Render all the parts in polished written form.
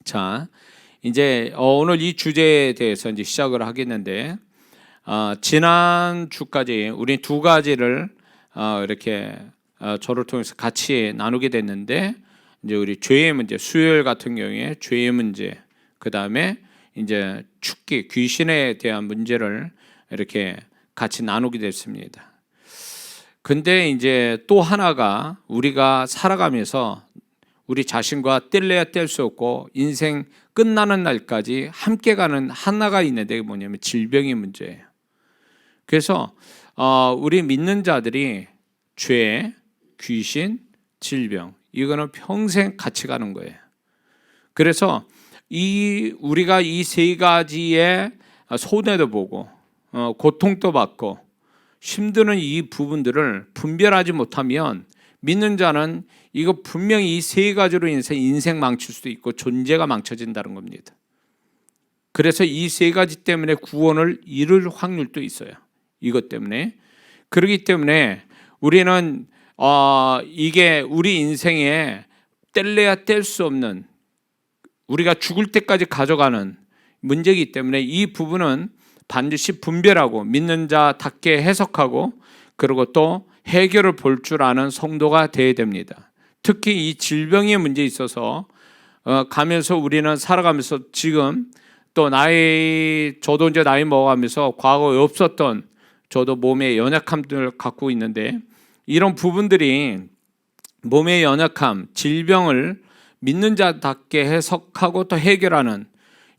자, 이제 오늘 이 주제에 대해서 이제 시작을 하겠는데, 지난 주까지 우리 두 가지를 이렇게 저를 통해서 같이 나누게 됐는데, 이제 우리 죄의 문제, 수요일 같은 경우에 죄의 문제, 그 다음에 이제 축기, 귀신에 대한 문제를 이렇게 같이 나누게 됐습니다. 근데 이제 또 하나가 우리가 살아가면서 우리 자신과 뗄래야 뗄 수 없고 인생 끝나는 날까지 함께 가는 하나가 있는데, 그게 뭐냐면 질병의 문제예요. 그래서 우리 믿는 자들이 죄, 귀신, 질병, 이거는 평생 같이 가는 거예요. 그래서 우리가 이 세 가지의 손해도 보고 고통도 받고 힘드는 이 부분들을 분별하지 못하면 믿는 자는 이거 분명히 이 세 가지로 인해서 인생 망칠 수도 있고 존재가 망쳐진다는 겁니다. 그래서 이 세 가지 때문에 구원을 잃을 확률도 있어요. 이것 때문에. 그렇기 때문에 우리는 이게 우리 인생에 뗄래야 뗄 수 없는, 우리가 죽을 때까지 가져가는 문제이기 때문에 이 부분은 반드시 분별하고 믿는 자답게 해석하고 그리고 또 해결을 볼 줄 아는 성도가 되어야 됩니다. 특히 이 질병의 문제에 있어서 가면서 우리는 살아가면서 지금 또 저도 이제 나이 먹어가면서 과거에 없었던 저도 몸의 연약함들을 갖고 있는데, 이런 부분들이 몸의 연약함, 질병을 믿는 자답게 해석하고 또 해결하는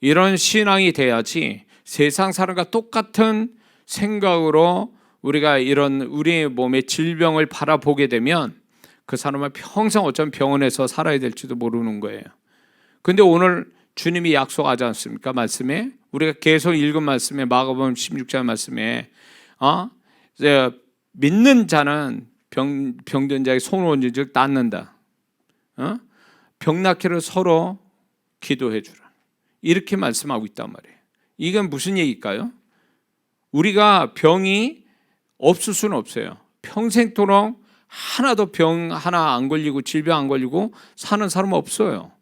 이런 신앙이 돼야지 세상 사람과 똑같은 생각으로 우리가 이런 우리 몸의 질병을 바라보게 되면 그 사람은 평생 어쩌면 병원에서 살아야 될지도 모르는 거예요. 근데 오늘 주님이 약속하지 않습니까? 말씀에 우리가 계속 읽은 말씀에 마가복음 16장 말씀에 믿는 자는 병든 자의 손을 얹은 즉 낫는다. 병나기를 서로 기도해 주라. 이렇게 말씀하고 있단 말이에요. 이건 무슨 얘기일까요? 우리가 병이 없을 수는 없어요. 평생토록 하나도 병 하나 안 걸리고 질병 안 걸리고 사는 사람은 없어요.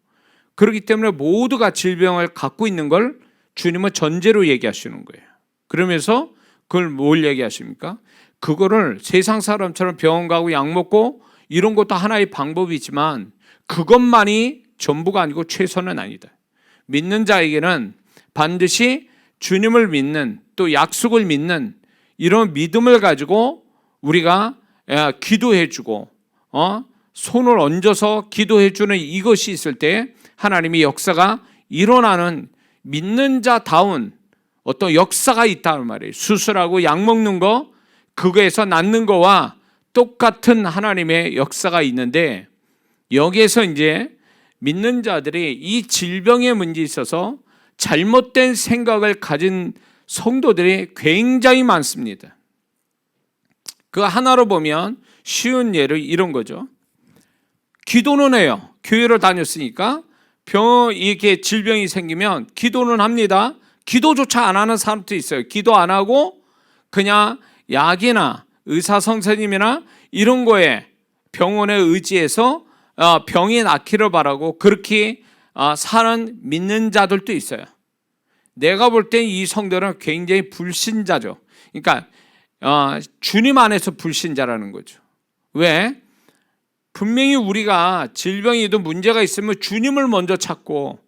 그렇기 때문에 모두가 질병을 갖고 있는 걸 주님은 전제로 얘기하시는 거예요. 그러면서 그걸 뭘 얘기하십니까? 그거를 세상 사람처럼 병원 가고 약 먹고 이런 것도 하나의 방법이지만 그것만이 전부가 아니고 최선은 아니다. 믿는 자에게는 반드시 주님을 믿는, 또 약속을 믿는 이런 믿음을 가지고 우리가 기도해주고 손을 얹어서 기도해주는 이것이 있을 때 하나님의 역사가 일어나는 믿는 자다운 어떤 역사가 있다는 말이에요. 수술하고 약 먹는 거, 그거에서 낫는 거와 똑같은 하나님의 역사가 있는데, 여기에서 이제 믿는 자들이 이 질병의 문제에 있어서 잘못된 생각을 가진 성도들이 굉장히 많습니다. 그 하나로 보면 쉬운 예를 이런 거죠. 기도는 해요. 교회를 다녔으니까 이렇게 질병이 생기면 기도는 합니다. 기도조차 안 하는 사람도 있어요. 기도 안 하고 그냥 약이나 의사 선생님이나 이런 거에 병원에 의지해서 병이 낫기를 바라고 그렇게 사는 믿는 자들도 있어요. 내가 볼 때 이 성도는 굉장히 불신자죠. 그러니까 주님 안에서 불신자라는 거죠. 왜? 분명히 우리가 질병이든 문제가 있으면 주님을 먼저 찾고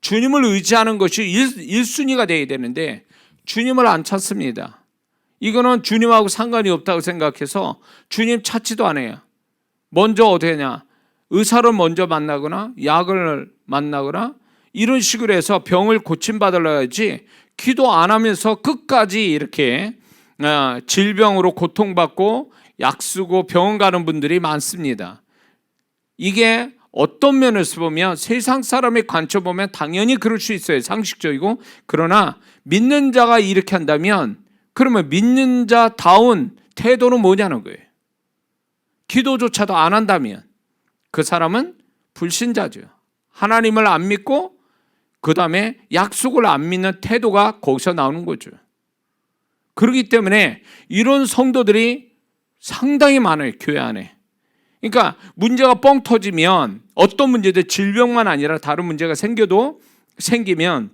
주님을 의지하는 것이 1순위가 되어야 되는데 주님을 안 찾습니다. 이거는 주님하고 상관이 없다고 생각해서 주님 찾지도 않아요. 먼저 어떻게 하냐? 의사를 먼저 만나거나 약을 만나거나 이런 식으로 해서 병을 고침받으려 하지 기도 안 하면서 끝까지 이렇게 질병으로 고통받고 약 쓰고 병원 가는 분들이 많습니다. 이게 어떤 면에서 보면 세상 사람의 관점 보면 당연히 그럴 수 있어요. 상식적이고. 그러나 믿는 자가 이렇게 한다면 그러면 믿는 자다운 태도는 뭐냐는 거예요. 기도조차도 안 한다면 그 사람은 불신자죠. 하나님을 안 믿고 그 다음에 약속을 안 믿는 태도가 거기서 나오는 거죠. 그렇기 때문에 이런 성도들이 상당히 많아요. 교회 안에. 그러니까 문제가 뻥 터지면 어떤 문제들, 질병만 아니라 다른 문제가 생기면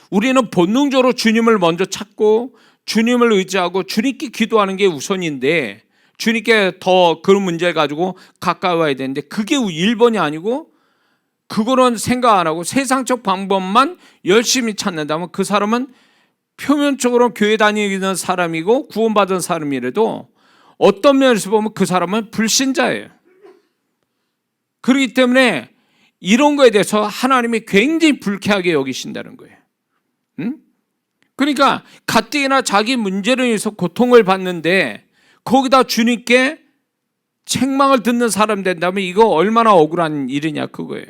우리는 본능적으로 주님을 먼저 찾고 주님을 의지하고 주님께 기도하는 게 우선인데, 주님께 더 그런 문제를 가지고 가까워야 되는데, 그게 1번이 아니고 그거는 생각 안 하고 세상적 방법만 열심히 찾는다면 그 사람은 표면적으로 교회 다니는 사람이고 구원받은 사람이라도 어떤 면에서 보면 그 사람은 불신자예요. 그렇기 때문에 이런 거에 대해서 하나님이 굉장히 불쾌하게 여기신다는 거예요. 그러니까 가뜩이나 자기 문제로 인해서 고통을 받는데 거기다 주님께 책망을 듣는 사람 된다면 이거 얼마나 억울한 일이냐 그거예요.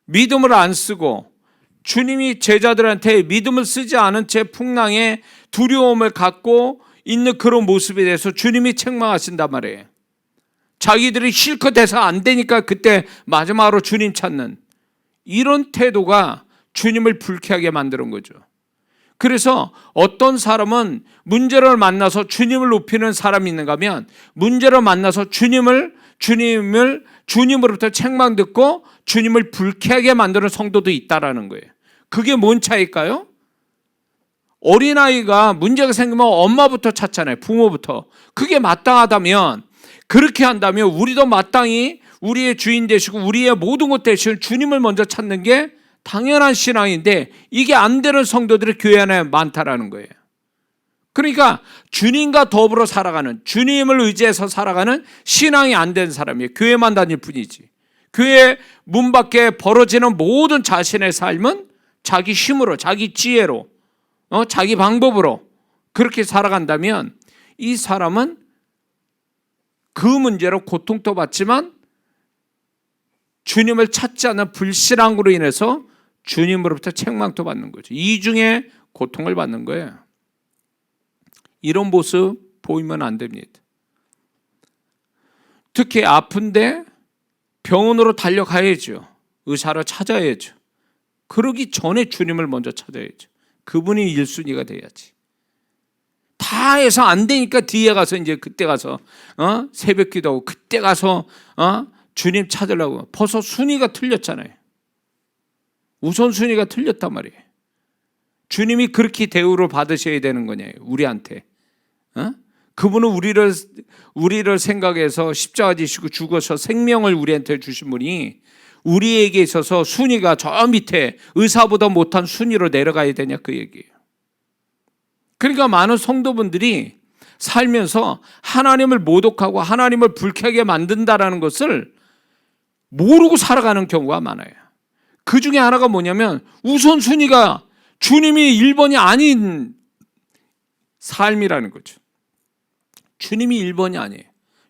믿음을 안 쓰고 주님이 제자들한테 믿음을 쓰지 않은 채 풍랑에 두려움을 갖고 있는 그런 모습에 대해서 주님이 책망하신단 말이에요. 자기들이 실컷 해서 안 되니까 그때 마지막으로 주님 찾는 이런 태도가 주님을 불쾌하게 만드는 거죠. 그래서 어떤 사람은 문제를 만나서 주님을 높이는 사람이 있는가 하면 문제를 만나서 주님으로부터 책망 듣고 주님을 불쾌하게 만드는 성도도 있다라는 거예요. 그게 뭔 차이일까요? 어린아이가 문제가 생기면 엄마부터 찾잖아요. 부모부터. 그게 마땅하다면, 그렇게 한다면 우리도 마땅히 우리의 주인 되시고 우리의 모든 것 되시는 주님을 먼저 찾는 게 당연한 신앙인데, 이게 안 되는 성도들이 교회 안에 많다라는 거예요. 그러니까 주님과 더불어 살아가는, 주님을 의지해서 살아가는 신앙이 안 된 사람이에요. 교회만 다닐 뿐이지. 교회 문 밖에 벌어지는 모든 자신의 삶은 자기 힘으로, 자기 지혜로, 자기 방법으로 그렇게 살아간다면 이 사람은 그 문제로 고통도 받지만 주님을 찾지 않는 불신앙으로 인해서 주님으로부터 책망도 받는 거죠. 이중에 고통을 받는 거예요. 이런 모습 보이면 안 됩니다. 특히 아픈데 병원으로 달려가야죠. 의사를 찾아야죠. 그러기 전에 주님을 먼저 찾아야죠. 그분이 1순위가 돼야지. 다 해서 안 되니까 뒤에 가서 이제 그때 가서 새벽 기도하고 그때 가서 주님 찾으려고. 벌써 순위가 틀렸잖아요. 우선순위가 틀렸단 말이에요. 주님이 그렇게 대우를 받으셔야 되는 거냐 우리한테. 그분은 우리를 생각해서 십자가 지시고 죽어서 생명을 우리한테 주신 분이 우리에게 있어서 순위가 저 밑에 의사보다 못한 순위로 내려가야 되냐 그 얘기예요. 그러니까 많은 성도분들이 살면서 하나님을 모독하고 하나님을 불쾌하게 만든다라는 것을 모르고 살아가는 경우가 많아요. 그 중에 하나가 뭐냐면 우선순위가 주님이 1번이 아닌 삶이라는 거죠. 주님이 1번이 아니에요.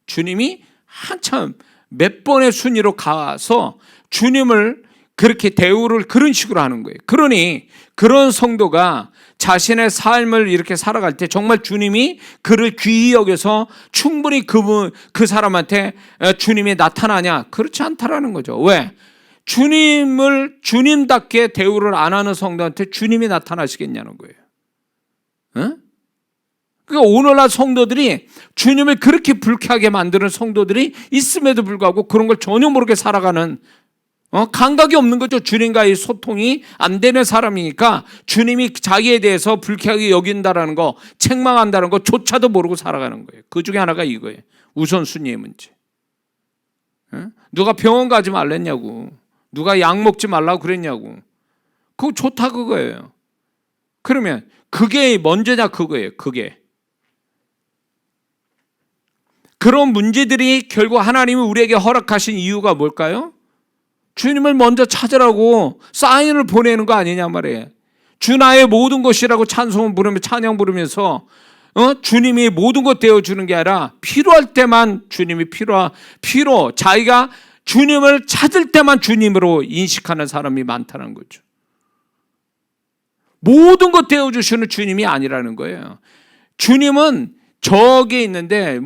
주님이 한참 몇 번의 순위로 가서 주님을 그렇게 대우를 그런 식으로 하는 거예요. 그러니 그런 성도가 자신의 삶을 이렇게 살아갈 때 정말 주님이 그를 귀히 여겨서 충분히 그 사람한테 주님이 나타나냐? 그렇지 않다라는 거죠. 왜? 주님을 주님답게 대우를 안 하는 성도한테 주님이 나타나시겠냐는 거예요. 그러니까 오늘날 성도들이 주님을 그렇게 불쾌하게 만드는 성도들이 있음에도 불구하고 그런 걸 전혀 모르게 살아가는 감각이 없는 거죠. 주님과의 소통이 안 되는 사람이니까 주님이 자기에 대해서 불쾌하게 여긴다라는 거, 책망한다는 거조차도 모르고 살아가는 거예요. 그 중에 하나가 이거예요. 우선순위의 문제. 누가 병원 가지 말랬냐고, 누가 약 먹지 말라고 그랬냐고, 그거 좋다 그거예요. 그러면 그게 먼저냐 그거예요. 그게 그런 문제들이 결국 하나님이 우리에게 허락하신 이유가 뭘까요? 주님을 먼저 찾으라고 사인을 보내는 거 아니냐 말이에요. 주 나의 모든 것이라고 찬송을 부르며 찬양 부르면서 주님이 모든 것 되어주는 게 아니라 필요할 때만 주님이 자기가 주님을 찾을 때만 주님으로 인식하는 사람이 많다는 거죠. 모든 것 되어주시는 주님이 아니라는 거예요. 주님은 저기 있는데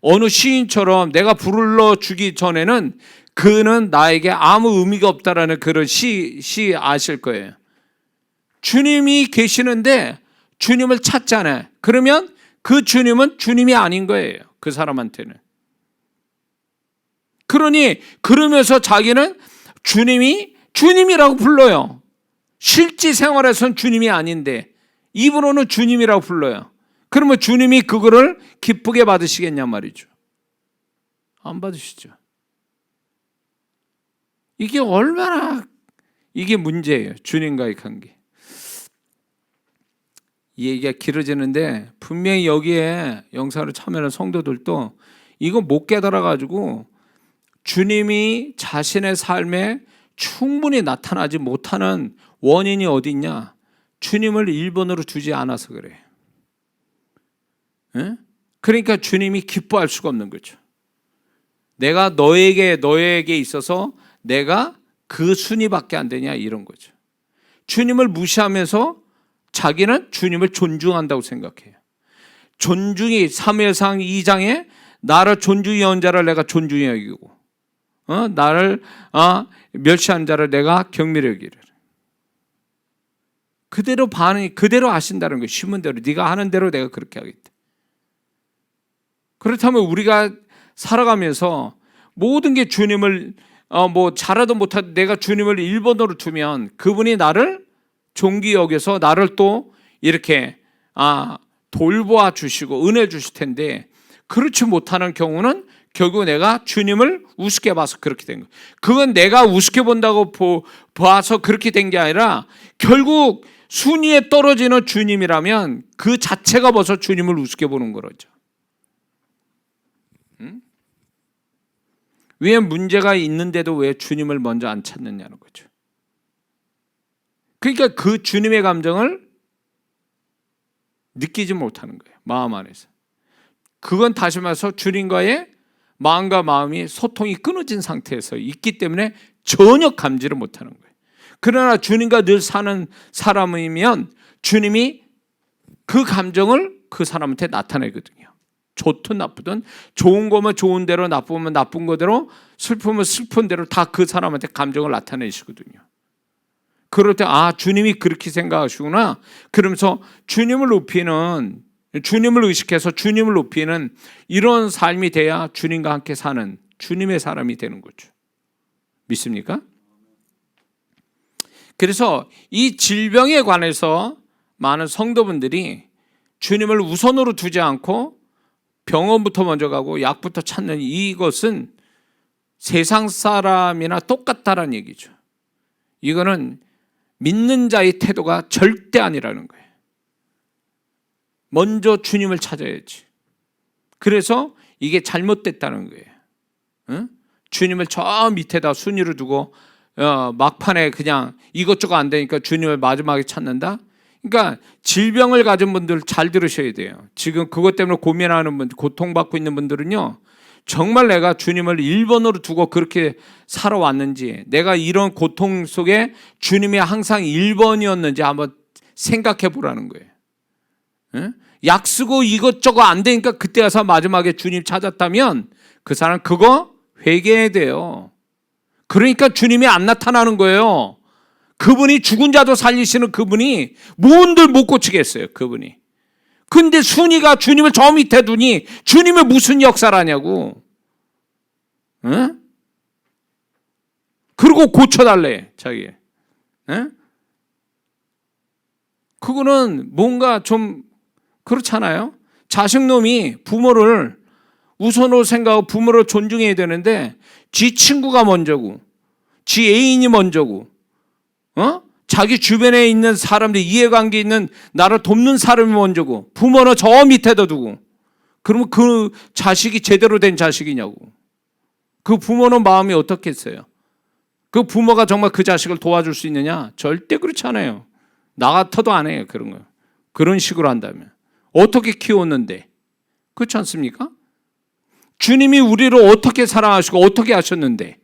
어느 시인처럼 내가 불러주기 전에는 그는 나에게 아무 의미가 없다라는 그런 시 아실 거예요. 주님이 계시는데 주님을 찾잖아요. 그러면 그 주님은 주님이 아닌 거예요. 그 사람한테는. 그러니 그러면서 자기는 주님이라고 불러요. 실제 생활에서는 주님이 아닌데 입으로는 주님이라고 불러요. 그러면 주님이 그거를 기쁘게 받으시겠냐 말이죠. 안 받으시죠. 이게 얼마나 이게 문제예요. 주님과의 관계. 이 얘기가 길어지는데 분명히 여기에 영상으로 참여하는 성도들도 이거 못 깨달아가지고 주님이 자신의 삶에 충분히 나타나지 못하는 원인이 어디 있냐? 주님을 1번으로 두지 않아서 그래요. 예? 그러니까 주님이 기뻐할 수가 없는 거죠. 내가 너에게 있어서 내가 그 순위밖에 안 되냐 이런 거죠. 주님을 무시하면서 자기는 주님을 존중한다고 생각해요. 존중이 사무엘상 2장에 나를 존중히 여긴 자를 내가 존중히 여기고 나를 멸시한 자를 내가 경멸히 여기를. 그대로 그대로 하신다는 거예요. 심은 대로 네가 하는 대로 내가 그렇게 하겠다. 그렇다면 우리가 살아가면서 모든 게 주님을 뭐 잘하든 못하든 내가 주님을 1번으로 두면 그분이 나를 존귀 여겨서 나를 또 이렇게 돌보아 주시고 은혜 주실 텐데 그렇지 못하는 경우는 결국 내가 주님을 우습게 봐서 그렇게 된 거예요. 그건 내가 우습게 본다고 봐서 그렇게 된 게 아니라 결국 순위에 떨어지는 주님이라면 그 자체가 벌써 주님을 우습게 보는 거죠. 왜 문제가 있는데도 왜 주님을 먼저 안 찾느냐는 거죠. 그러니까 그 주님의 감정을 느끼지 못하는 거예요. 마음 안에서. 그건 다시 말해서 주님과의 마음과 마음이 소통이 끊어진 상태에서 있기 때문에 전혀 감지를 못하는 거예요. 그러나 주님과 늘 사는 사람이면 주님이 그 감정을 그 사람한테 나타내거든요. 좋든 나쁘든 좋은 거면 좋은 대로 나쁘면 나쁜 거대로 슬프면 슬픈 대로 다 그 사람한테 감정을 나타내시거든요. 그럴 때 주님이 그렇게 생각하시구나. 그러면서 주님을 의식해서 주님을 높이는 이런 삶이 돼야 주님과 함께 사는 주님의 사람이 되는 거죠. 믿습니까? 그래서 이 질병에 관해서 많은 성도분들이 주님을 우선으로 두지 않고 병원부터 먼저 가고 약부터 찾는 이것은 세상 사람이나 똑같다라는 얘기죠. 이거는 믿는 자의 태도가 절대 아니라는 거예요. 먼저 주님을 찾아야지. 그래서 이게 잘못됐다는 거예요. 응? 주님을 저 밑에다 순위로 두고 막판에 그냥 이것저것 안 되니까 주님을 마지막에 찾는다. 그러니까 질병을 가진 분들 잘 들으셔야 돼요. 지금 그것 때문에 고민하는 분들, 고통받고 있는 분들은요, 정말 내가 주님을 1번으로 두고 그렇게 살아왔는지, 내가 이런 고통 속에 주님이 항상 1번이었는지 한번 생각해 보라는 거예요. 응? 약 쓰고 이것저것 안 되니까 그때 와서 마지막에 주님 찾았다면 그 사람 그거 회개해야 돼요. 그러니까 주님이 안 나타나는 거예요. 그분이 죽은 자도 살리시는 그분이 뭔들 못 고치겠어요. 그분이. 근데 순위가 주님을 저 밑에 두니 주님의 무슨 역사를 하냐고. 응? 그리고 고쳐달래 자기. 응? 그거는 뭔가 좀 그렇잖아요. 자식놈이 부모를 우선으로 생각하고 부모를 존중해야 되는데 지 친구가 먼저고 지 애인이 먼저고 자기 주변에 있는 사람들, 이해관계 있는 나를 돕는 사람이 먼저고 부모는 저 밑에다 두고 그러면 그 자식이 제대로 된 자식이냐고. 그 부모는 마음이 어떻겠어요? 그 부모가 정말 그 자식을 도와줄 수 있느냐? 절대 그렇지 않아요. 나 같아도 안 해요. 그런 거. 그런 식으로 한다면 어떻게 키웠는데? 그렇지 않습니까? 주님이 우리를 어떻게 사랑하시고 어떻게 하셨는데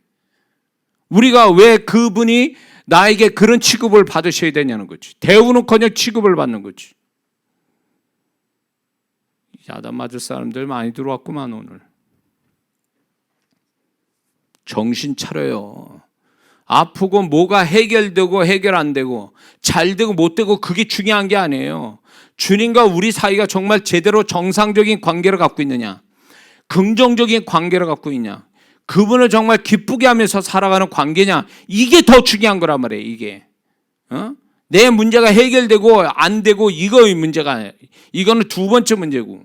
우리가 왜 그분이 나에게 그런 취급을 받으셔야 되냐는 거지. 대우는커녕 취급을 받는 거지. 야단 맞을 사람들 많이 들어왔구만 오늘. 정신 차려요. 아프고 뭐가 해결되고 해결 안 되고 잘 되고 못 되고 그게 중요한 게 아니에요. 주님과 우리 사이가 정말 제대로 정상적인 관계를 갖고 있느냐, 긍정적인 관계를 갖고 있냐, 그분을 정말 기쁘게 하면서 살아가는 관계냐, 이게 더 중요한 거란 말이에요. 이게 내 문제가 해결되고 안 되고 이거의 문제가 아니에요. 이거는 두 번째 문제고.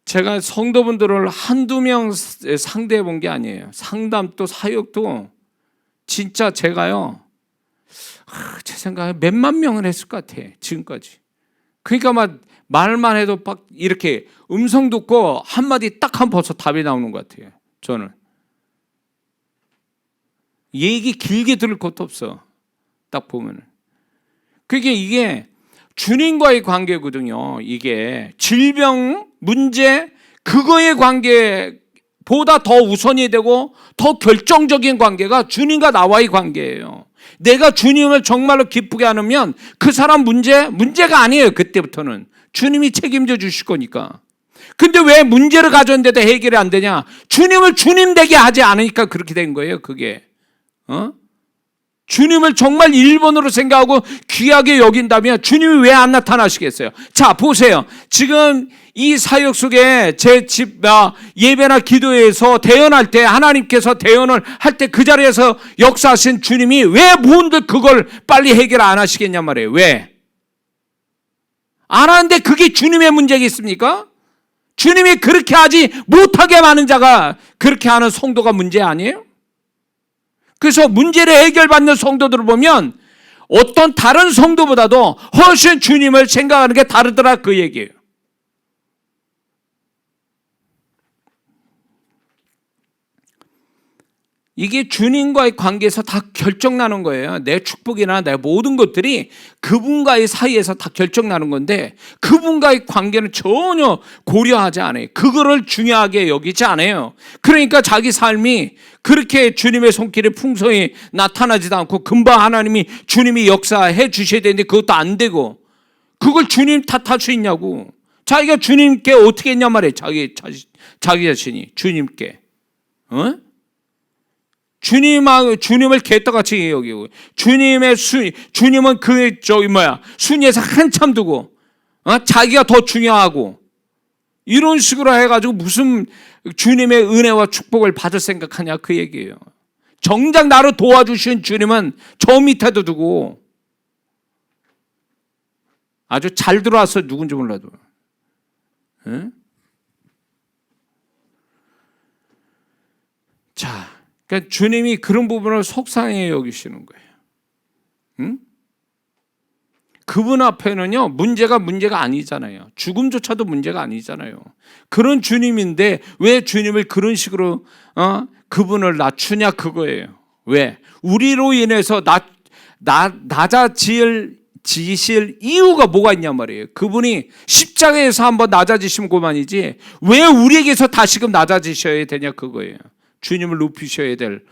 제가 성도분들을 한두 명 상대해 본 게 아니에요. 상담도 사역도 진짜 제가요, 제 생각에 몇만 명을 했을 것 같아, 지금까지. 그러니까 막 말만 해도 막 이렇게 음성 듣고 한마디 딱 하면 벌써 답이 나오는 것 같아요. 저는 얘기 길게 들을 것도 없어. 딱 보면은. 그게 이게 주님과의 관계거든요. 이게 질병 문제 그거의 관계보다 더 우선이 되고 더 결정적인 관계가 주님과 나와의 관계예요. 내가 주님을 정말로 기쁘게 하면 그 사람 문제가 아니에요. 그때부터는 주님이 책임져 주실 거니까. 근데 왜 문제를 가졌는데도 해결이 안 되냐? 주님을 주님 되게 하지 않으니까 그렇게 된 거예요. 그게 주님을 정말 1번으로 생각하고 귀하게 여긴다면 주님이 왜 안 나타나시겠어요? 자, 보세요. 지금 이 사역 속에 제 집 예배나 기도에서 대언할 때 하나님께서 대언을 할 때 그 자리에서 역사하신 주님이 왜 뭔들 그걸 빨리 해결 안 하시겠냔 말이에요. 왜? 안 하는데 그게 주님의 문제겠습니까? 주님이 그렇게 하지 못하게 하는 자가 그렇게 하는 성도가 문제 아니에요? 그래서 문제를 해결받는 성도들을 보면 어떤 다른 성도보다도 훨씬 주님을 생각하는 게 다르더라, 그 얘기예요. 이게 주님과의 관계에서 다 결정나는 거예요. 내 축복이나 내 모든 것들이 그분과의 사이에서 다 결정나는 건데 그분과의 관계는 전혀 고려하지 않아요. 그거를 중요하게 여기지 않아요. 그러니까 자기 삶이 그렇게 주님의 손길이 풍성히 나타나지도 않고 금방 하나님이 주님이 역사해 주셔야 되는데 그것도 안 되고 그걸 주님 탓할 수 있냐고. 자기가 주님께 어떻게 했냐 말이에요. 자기 자신이 주님께. 주님을 개떡같이 여기고 주님은 순위에서 한참 두고 자기가 더 중요하고 이런 식으로 해가지고 무슨 주님의 은혜와 축복을 받을 생각하냐 그 얘기예요. 정작 나를 도와주신 주님은 저 밑에도 두고 아주 잘 들어와서 누군지 몰라도 자, 그러니까 주님이 그런 부분을 속상해 여기시는 거예요. 그분 앞에는요 문제가 아니잖아요. 죽음조차도 문제가 아니잖아요. 그런 주님인데 왜 주님을 그런 식으로 그분을 낮추냐 그거예요. 왜? 우리로 인해서 낮아지실 이유가 뭐가 있냐 말이에요. 그분이 십자가에서 한번 낮아지시면 그만이지 왜 우리에게서 다시금 낮아지셔야 되냐 그거예요. 주님을 높이셔야 될,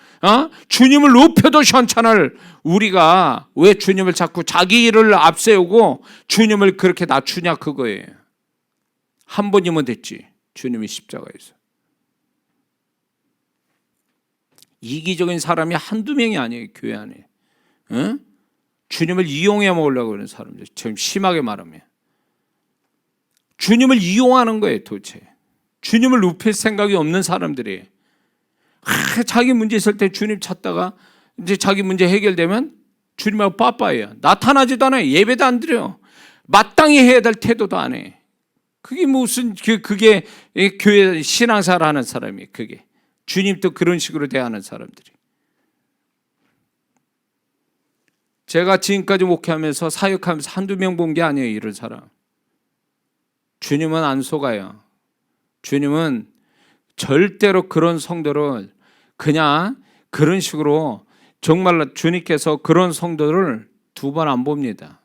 주님을 높여도 현찬을 우리가 왜 주님을 자꾸 자기 일을 앞세우고 주님을 그렇게 낮추냐 그거예요. 한 번이면 됐지. 주님이 십자가에서. 이기적인 사람이 한두 명이 아니에요. 교회 안에. 주님을 이용해 먹으려고 하는 사람들. 지금 심하게 말하면. 주님을 이용하는 거예요 도대체. 주님을 높일 생각이 없는 사람들이에요. 자기 문제 있을 때 주님 찾다가 이제 자기 문제 해결되면 주님하고 빠빠예요. 나타나지도 않아요. 예배도 안 드려요. 마땅히 해야 될 태도도 안 해. 그게 무슨 그게 교회 신앙생활 하는 사람이에요. 그게 주님도 그런 식으로 대하는 사람들이. 제가 지금까지 목회하면서 사역하면서 한두 명 본 게 아니에요. 이런 사람. 주님은 안 속아요. 주님은 절대로 그런 성도를 그냥 그런 식으로 정말 주님께서 그런 성도를 두 번 안 봅니다.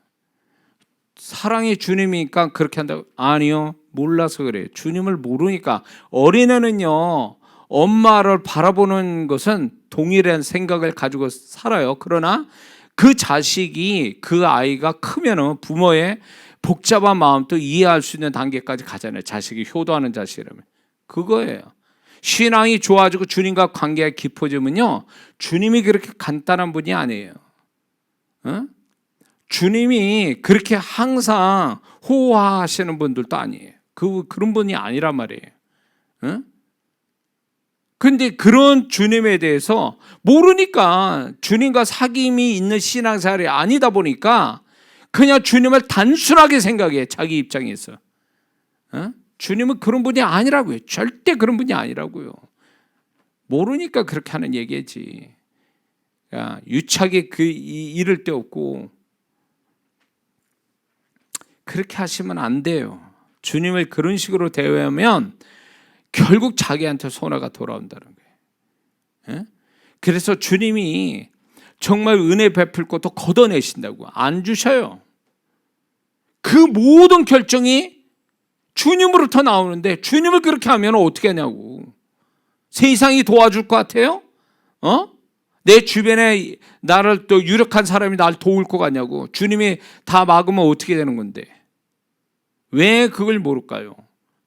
사랑이 주님이니까 그렇게 한다고? 아니요. 몰라서 그래요. 주님을 모르니까. 어린애는요. 엄마를 바라보는 것은 동일한 생각을 가지고 살아요. 그러나 그 자식이 그 아이가 크면은 부모의 복잡한 마음도 이해할 수 있는 단계까지 가잖아요. 자식이 효도하는 자식이라면. 그거예요. 신앙이 좋아지고 주님과 관계가 깊어지면요 주님이 그렇게 간단한 분이 아니에요. 주님이 그렇게 항상 호화하시는 분들도 아니에요. 그런 분이 아니란 말이에요. 응? 근데 그런 주님에 대해서 모르니까, 주님과 사귐이 있는 신앙생활이 아니다 보니까 그냥 주님을 단순하게 생각해, 자기 입장에서. 주님은 그런 분이 아니라고요. 절대 그런 분이 아니라고요. 모르니까 그렇게 하는 얘기지. 유치하게 이를 데 없고 그렇게 하시면 안 돼요. 주님을 그런 식으로 대하면 결국 자기한테 손해가 돌아온다는 거예요. 그래서 주님이 정말 은혜 베풀 것도 걷어내신다고. 안 주셔요. 그 모든 결정이 주님으로부터 나오는데 주님을 그렇게 하면 어떻게 하냐고. 세상이 도와줄 것 같아요? 내 주변에 나를 또 유력한 사람이 나를 도울 것 같냐고. 주님이 다 막으면 어떻게 되는 건데. 왜 그걸 모를까요?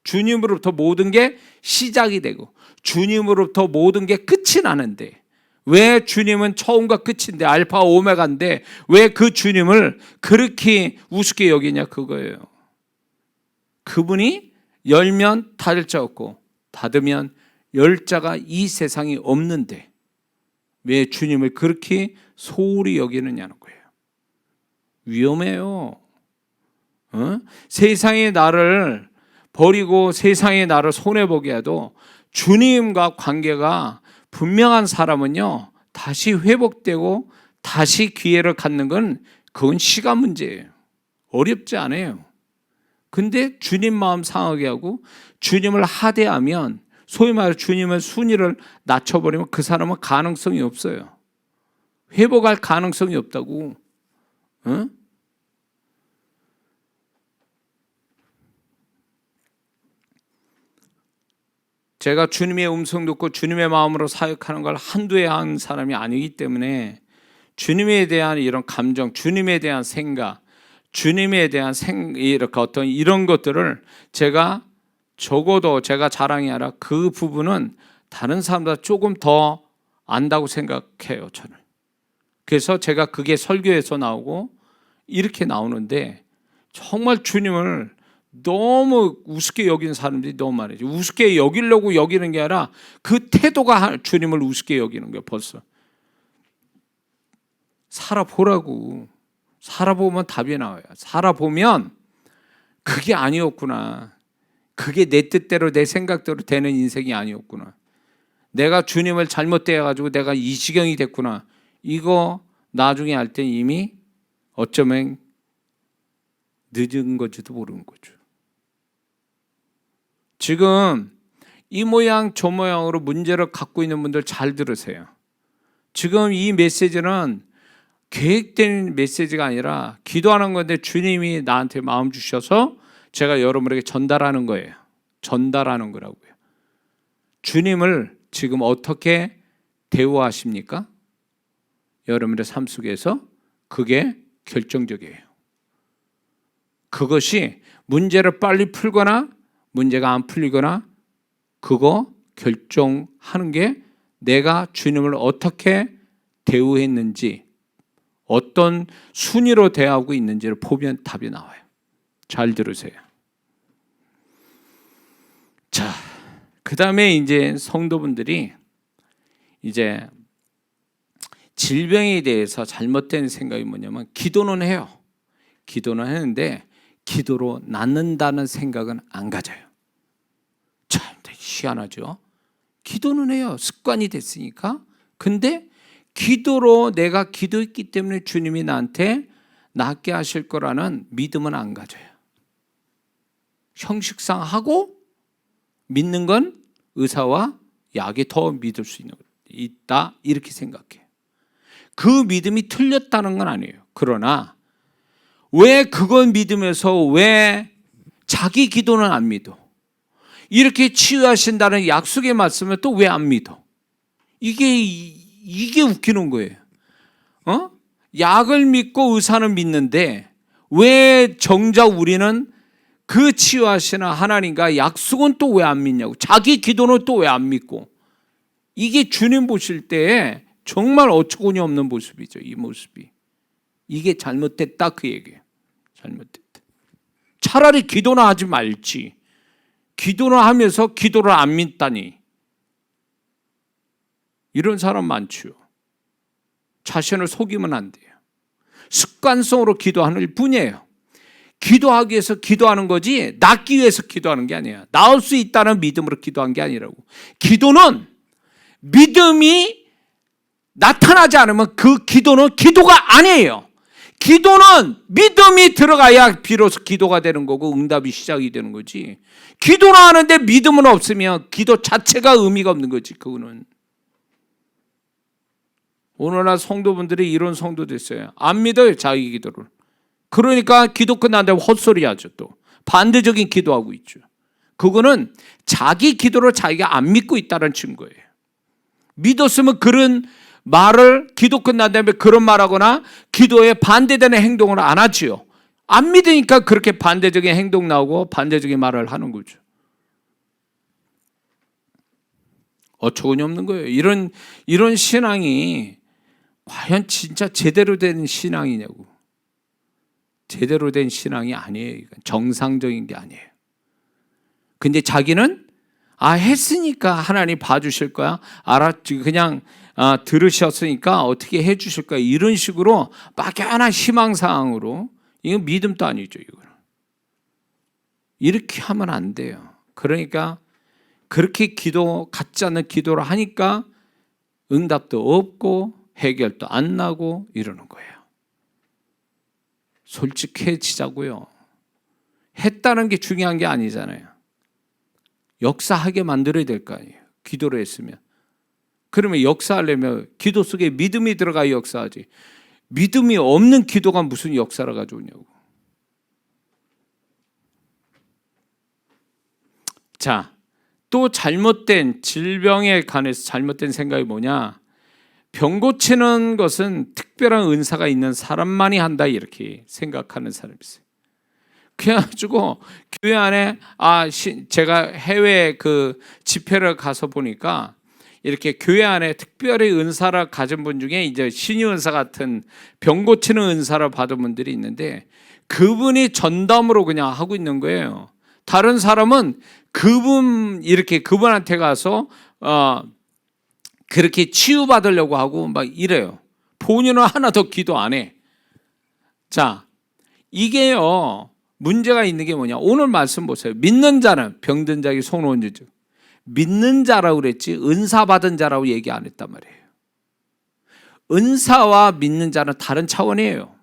주님으로부터 모든 게 시작이 되고 주님으로부터 모든 게 끝이 나는데, 왜 주님은 처음과 끝인데 알파 오메가인데 왜 그 주님을 그렇게 우습게 여기냐, 그거예요. 그분이 열면 닫을 자 없고 닫으면 열 자가 이 세상에 없는데 왜 주님을 그렇게 소홀히 여기느냐는 거예요. 위험해요. 세상이 나를 버리고 세상이 나를 손해보게 해도 주님과 관계가 분명한 사람은요, 다시 회복되고 다시 기회를 갖는 건 그건 시간 문제예요. 어렵지 않아요. 근데 주님 마음 상하게 하고 주님을 하대하면, 소위 말해 주님의 순위를 낮춰버리면 그 사람은 가능성이 없어요. 회복할 가능성이 없다고. 제가 주님의 음성 듣고 주님의 마음으로 사역하는 걸 한두 해 한 사람이 아니기 때문에 주님에 대한 이런 감정, 주님에 대한 생각, 주님에 대한 이렇게 어떤 이런 것들을 제가 적어도 제가 자랑이 아니라 그 부분은 다른 사람보다 조금 더 안다고 생각해요, 저는. 그래서 제가 그게 설교에서 나오고 이렇게 나오는데 정말 주님을 너무 우습게 여기는 사람들이 너무 많아요. 우습게 여기려고 여기는 게 아니라 그 태도가 주님을 우습게 여기는 거예요. 벌써 살아보라고. 살아보면 답이 나와요. 살아보면 그게 아니었구나. 그게 내 뜻대로 내 생각대로 되는 인생이 아니었구나. 내가 주님을 잘못 대해가지고 내가 이 지경이 됐구나. 이거 나중에 알 때 이미 어쩌면 늦은 건지도 모르는 거죠. 지금 이 모양 저 모양으로 문제를 갖고 있는 분들 잘 들으세요. 지금 이 메시지는 계획된 메시지가 아니라 기도하는 건데 주님이 나한테 마음 주셔서 제가 여러분에게 전달하는 거예요. 전달하는 거라고요. 주님을 지금 어떻게 대우하십니까? 여러분의 삶 속에서 그게 결정적이에요. 그것이 문제를 빨리 풀거나 문제가 안 풀리거나 그거 결정하는 게 내가 주님을 어떻게 대우했는지, 어떤 순위로 대하고 있는지를 보면 답이 나와요. 잘 들으세요. 자, 그 다음에 이제 성도분들이 이제 질병에 대해서 잘못된 생각이 뭐냐면, 기도는 해요. 기도는 하는데 기도로 낫는다는 생각은 안 가져요. 참 희한하죠. 기도는 해요. 습관이 됐으니까. 근데 기도로 내가 기도했기 때문에 주님이 나한테 낫게 하실 거라는 믿음은 안 가져요. 형식상 하고 믿는 건 의사와 약이 더 믿을 수 있다, 이렇게 생각해요. 그 믿음이 틀렸다는 건 아니에요. 그러나 왜 그건 믿으면서 왜 자기 기도는 안 믿어? 이렇게 치유하신다는 약속의 말씀을 또 왜 안 믿어? 이게 웃기는 거예요. 약을 믿고 의사는 믿는데 왜 정작 우리는 그 치유하시는 하나님과 약속은 또 왜 안 믿냐고. 자기 기도는 또 왜 안 믿고. 이게 주님 보실 때 정말 어처구니 없는 모습이죠. 이 모습이. 이게 잘못됐다, 그 얘기예요. 잘못됐다. 차라리 기도나 하지 말지. 기도를 하면서 기도를 안 믿다니. 이런 사람 많죠. 자신을 속이면 안 돼요. 습관성으로 기도하는 뿐이에요. 기도하기 위해서 기도하는 거지 낫기 위해서 기도하는 게 아니에요. 나을 수 있다는 믿음으로 기도한 게 아니라고. 기도는 믿음이 나타나지 않으면 그 기도는 기도가 아니에요. 기도는 믿음이 들어가야 비로소 기도가 되는 거고 응답이 시작이 되는 거지. 기도를 하는데 믿음은 없으면 기도 자체가 의미가 없는 거지. 그거는. 오늘날 성도분들이 이런 성도도 있어요. 안 믿어요, 자기 기도를. 그러니까 기도 끝난 다음에 헛소리 하죠. 또 반대적인 기도하고 있죠. 그거는 자기 기도를 자기가 안 믿고 있다는 증거예요. 믿었으면 그런 말을 기도 끝난 다음에 그런 말하거나 기도에 반대되는 행동을 안 하지요. 안 믿으니까 그렇게 반대적인 행동 나오고 반대적인 말을 하는 거죠. 어처구니 없는 거예요. 이런 신앙이 과연 진짜 제대로 된 신앙이냐고. 제대로 된 신앙이 아니에요. 정상적인 게 아니에요. 근데 자기는 했으니까 하나님 봐주실 거야. 그냥 들으셨으니까 어떻게 해주실 거야. 이런 식으로 막연한 희망사항으로. 이건 믿음도 아니죠. 이거는. 이렇게 하면 안 돼요. 그러니까 그렇게 같지 않는 기도를 하니까 응답도 없고 해결도 안 나고 이러는 거예요. 솔직해지자고요. 했다는 게 중요한 게 아니잖아요. 역사하게 만들어야 될 거 아니에요. 기도를 했으면. 그러면 역사하려면 기도 속에 믿음이 들어가야 역사하지. 믿음이 없는 기도가 무슨 역사를 가져오냐고. 자, 또 잘못된 질병에 관해서 잘못된 생각이 뭐냐? 병 고치는 것은 특별한 은사가 있는 사람만이 한다 이렇게 생각하는 사람이 있어요. 그래가지고 교회 안에 제가 해외 그 집회를 가서 보니까 이렇게 교회 안에 특별히 은사를 가진 분 중에 이제 신유 은사 같은 병 고치는 은사를 받은 분들이 있는데 그분이 전담으로 그냥 하고 있는 거예요. 다른 사람은 그분한테 가서 그렇게 치유받으려고 하고 막 이래요. 본인은 하나도 기도 안 해. 자, 이게요. 문제가 있는 게 뭐냐. 오늘 말씀 보세요. 믿는 자는 병든 자에게 손을 얹으죠. 믿는 자라고 그랬지 은사 받은 자라고 얘기 안 했단 말이에요. 은사와 믿는 자는 다른 차원이에요.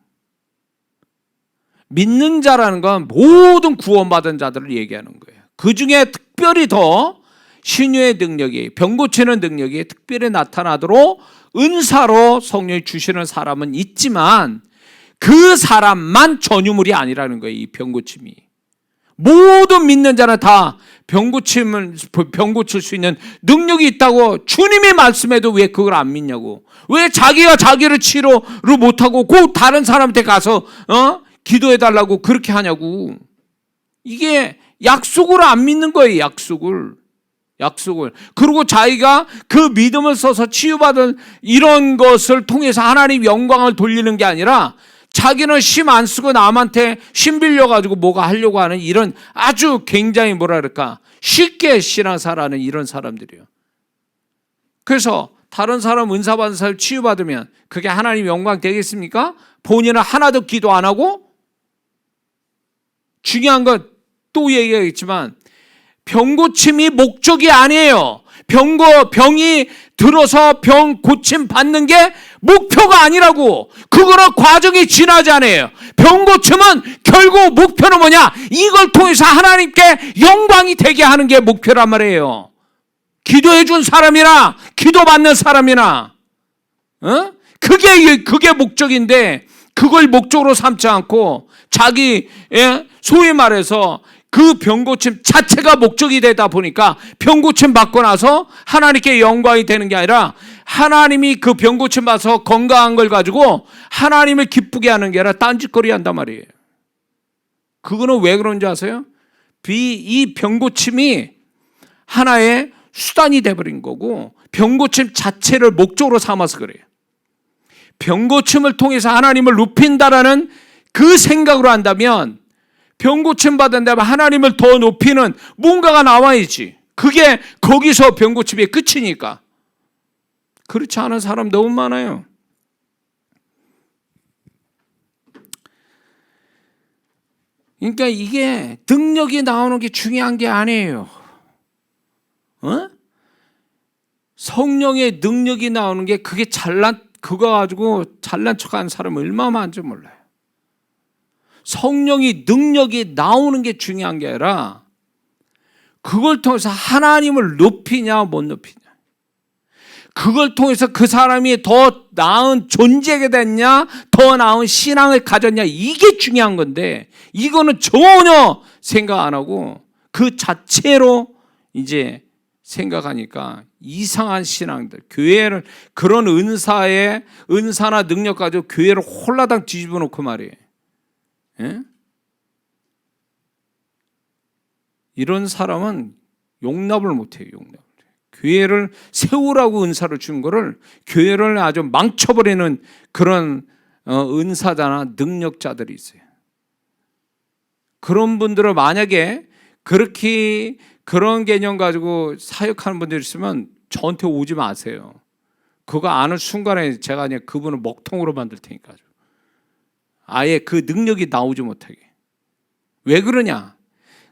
믿는 자라는 건 모든 구원받은 자들을 얘기하는 거예요. 그중에 특별히 더 신유의 능력이, 병 고치는 능력이 특별히 나타나도록 은사로 성령이 주시는 사람은 있지만 그 사람만 전유물이 아니라는 거예요. 이 병 고침이. 모든 믿는 자는 다 병 고칠 수 있는 능력이 있다고 주님이 말씀해도 왜 그걸 안 믿냐고. 왜 자기가 자기를 치료를 못하고 꼭 다른 사람한테 가서 기도해달라고 그렇게 하냐고. 이게 약속을 안 믿는 거예요. 약속을. 그리고 자기가 그 믿음을 써서 치유받은 이런 것을 통해서 하나님 영광을 돌리는 게 아니라 자기는 심 안 쓰고 남한테 심 빌려가지고 뭐가 하려고 하는 이런 아주 굉장히 쉽게 신앙생활하는 이런 사람들이에요. 그래서 다른 사람 은사 받은 사람 치유받으면 그게 하나님 영광 되겠습니까? 본인은 하나도 기도 안 하고. 중요한 건 또 얘기하겠지만 병 고침이 목적이 아니에요. 병이 들어서 병 고침 받는 게 목표가 아니라고. 그거는 과정이 지나지 않아요. 병 고침은 결국 목표는 뭐냐? 이걸 통해서 하나님께 영광이 되게 하는 게 목표란 말이에요. 기도해 준 사람이나 기도받는 사람이나 그게 목적인데 그걸 목적으로 삼지 않고 자기 소위 말해서 그 병 고침 자체가 목적이 되다 보니까 병 고침 받고 나서 하나님께 영광이 되는 게 아니라 하나님이 그 병 고침 받아서 건강한 걸 가지고 하나님을 기쁘게 하는 게 아니라 딴짓거리 한단 말이에요. 그거는 왜 그런지 아세요? 이 병 고침이 하나의 수단이 돼버린 거고 병 고침 자체를 목적으로 삼아서 그래요. 병 고침을 통해서 하나님을 높인다라는 그 생각으로 한다면 병 고침 받은 다음에 하나님을 더 높이는 뭔가가 나와야지. 그게 거기서 병 고침의 끝이니까. 그렇지 않은 사람 너무 많아요. 그러니까 이게 능력이 나오는 게 중요한 게 아니에요. 성령의 능력이 나오는 게 그게 그거 가지고 잘난 척하는 사람은 얼마나 많은지 몰라요. 성령이 능력이 나오는 게 중요한 게 아니라 그걸 통해서 하나님을 높이냐 못 높이냐, 그걸 통해서 그 사람이 더 나은 존재가 됐냐, 더 나은 신앙을 가졌냐, 이게 중요한 건데 이거는 전혀 생각 안 하고 그 자체로 이제 생각하니까 이상한 신앙들, 교회를 그런 은사나 능력 가지고 교회를 홀라당 뒤집어 놓고 말이에요. 예? 이런 사람은 용납을 못해요. 교회를 세우라고 은사를 준 거를 교회를 아주 망쳐버리는 그런 은사자나 능력자들이 있어요. 그런 분들은 만약에 그렇게 그런 개념 가지고 사역하는 분들 있으면 저한테 오지 마세요. 그거 아는 순간에 제가 그냥 그분을 먹통으로 만들 테니까 아예 그 능력이 나오지 못하게. 왜 그러냐?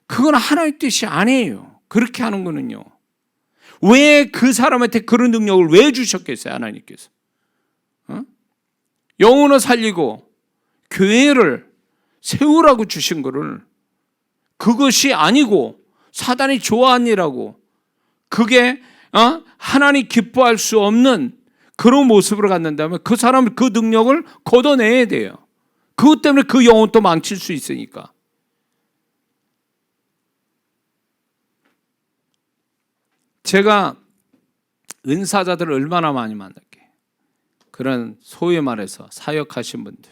그건 하나님의 뜻이 아니에요. 그렇게 하는 거는요. 왜 그 사람한테 그런 능력을 왜 주셨겠어요? 하나님께서. 영혼을 살리고 교회를 세우라고 주신 거를 그것이 아니고 사단이 좋아하는 일하고 그게 하나님 기뻐할 수 없는 그런 모습으로 갖는다면 그 사람은 그 능력을 걷어내야 돼요. 그것 때문에 그 영혼도 망칠 수 있으니까. 제가 은사자들을 얼마나 많이 만났게. 그런 소위 말해서 사역하신 분들.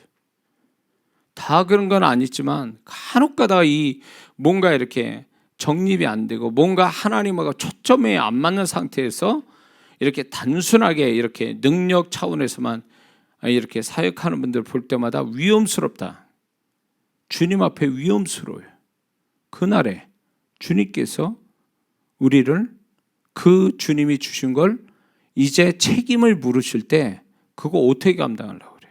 다 그런 건 아니지만 간혹가다 이 뭔가 이렇게 정립이 안 되고 뭔가 하나님하고 초점이 안 맞는 상태에서 이렇게 단순하게 이렇게 능력 차원에서만 이렇게 사역하는 분들 볼 때마다 위험스럽다. 주님 앞에 위험스러워요. 그날에 주님께서 우리를 그 주님이 주신 걸 이제 책임을 물으실 때 그거 어떻게 감당하려고 그래?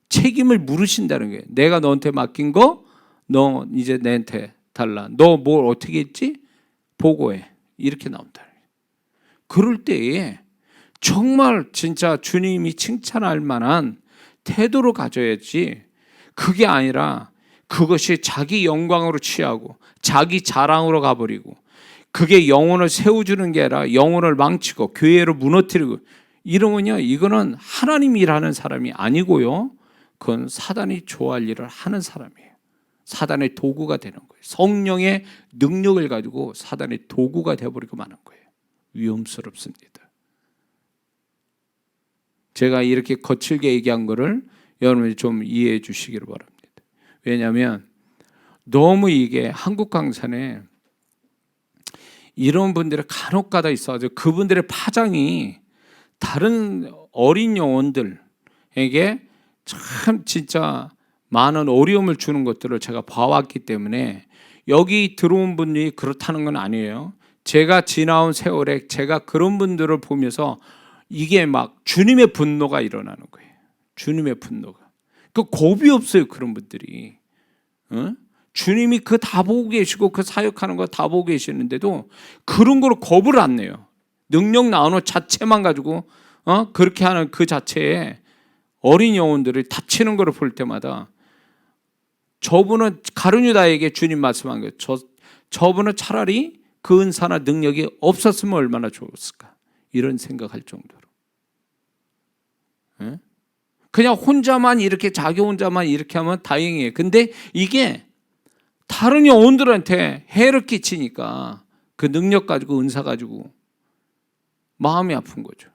책임을 물으신다는 게 내가 너한테 맡긴 거 너 이제 내한테 달라. 너 뭘 어떻게 했지? 보고해. 이렇게 나온다. 그럴 때에 정말 진짜 주님이 칭찬할 만한 태도로 가져야지. 그게 아니라 그것이 자기 영광으로 취하고 자기 자랑으로 가버리고 그게 영혼을 세워주는 게 아니라 영혼을 망치고 교회를 무너뜨리고 이러면요, 이거는 하나님이 일하는 사람이 아니고요, 그건 사단이 좋아할 일을 하는 사람이에요. 사단의 도구가 되는 거예요. 성령의 능력을 가지고 사단의 도구가 되어버리고 마는 거예요. 위험스럽습니다. 제가 이렇게 거칠게 얘기한 거를 여러분이 좀 이해해 주시기를 바랍니다. 왜냐하면 너무 이게 한국 강산에 이런 분들이 간혹가다 있어가지고 그분들의 파장이 다른 어린 영혼들에게 참 진짜 많은 어려움을 주는 것들을 제가 봐왔기 때문에 여기 들어온 분이 그렇다는 건 아니에요. 제가 지나온 세월에 제가 그런 분들을 보면서 이게 막 주님의 분노가 일어나는 거예요. 주님의 분노가. 그 겁이 없어요. 그런 분들이. 주님이 그 다 보고 계시고 그 사역하는 거 다 보고 계시는데도 그런 거로 겁을 안 내요. 능력 나오는 자체만 가지고 그렇게 하는 그 자체에 어린 영혼들을 다치는 거를 볼 때마다 저분은 가룟유다에게 주님 말씀한 거예요. 저분은 차라리 그 은사나 능력이 없었으면 얼마나 좋았을까, 이런 생각할 정도로. 그냥 혼자만 이렇게 자기 혼자만 이렇게 하면 다행이에요. 근데 이게 다른 영혼들한테 해를 끼치니까 그 능력 가지고 은사 가지고 마음이 아픈 거죠.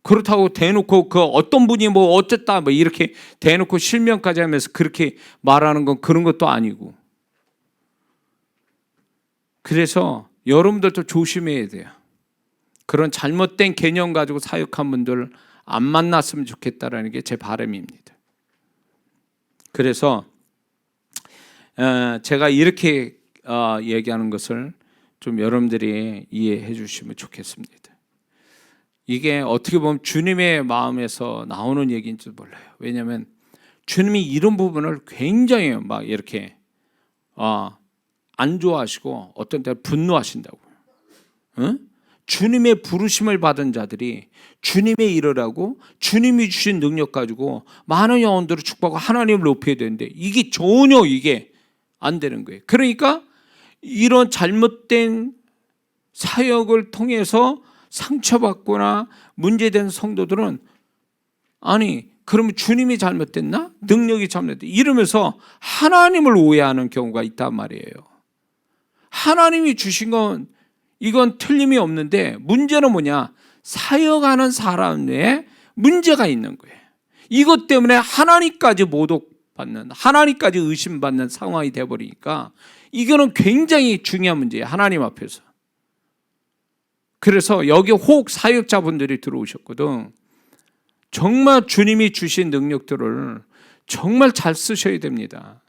그렇다고 대놓고 그 어떤 분이 뭐 어쨌다 뭐 이렇게 대놓고 실명까지 하면서 그렇게 말하는 건 그런 것도 아니고. 그래서 여러분들도 조심해야 돼요. 그런 잘못된 개념 가지고 사역한 분들 안 만났으면 좋겠다라는 게 제 바람입니다. 그래서 제가 이렇게 얘기하는 것을 좀 여러분들이 이해해 주시면 좋겠습니다. 이게 어떻게 보면 주님의 마음에서 나오는 얘기인지 몰라요. 왜냐하면 주님이 이런 부분을 굉장히 막 이렇게 안 좋아하시고 어떤 때 분노하신다고요. 응? 주님의 부르심을 받은 자들이 주님의 일을 하고 주님이 주신 능력 가지고 많은 영혼들을 축복하고 하나님을 높여야 되는데 이게 전혀 이게 안 되는 거예요. 그러니까 이런 잘못된 사역을 통해서 상처받거나 문제된 성도들은 아니 그러면 주님이 잘못됐나? 능력이 잘못됐나? 이러면서 하나님을 오해하는 경우가 있단 말이에요. 하나님이 주신 건 이건 틀림이 없는데 문제는 뭐냐? 사역하는 사람에 문제가 있는 거예요. 이것 때문에 하나님까지 모독받는, 하나님까지 의심받는 상황이 되어버리니까 이거는 굉장히 중요한 문제예요. 하나님 앞에서. 그래서 여기 혹 사역자분들이 들어오셨거든. 정말 주님이 주신 능력들을 정말 잘 쓰셔야 됩니다.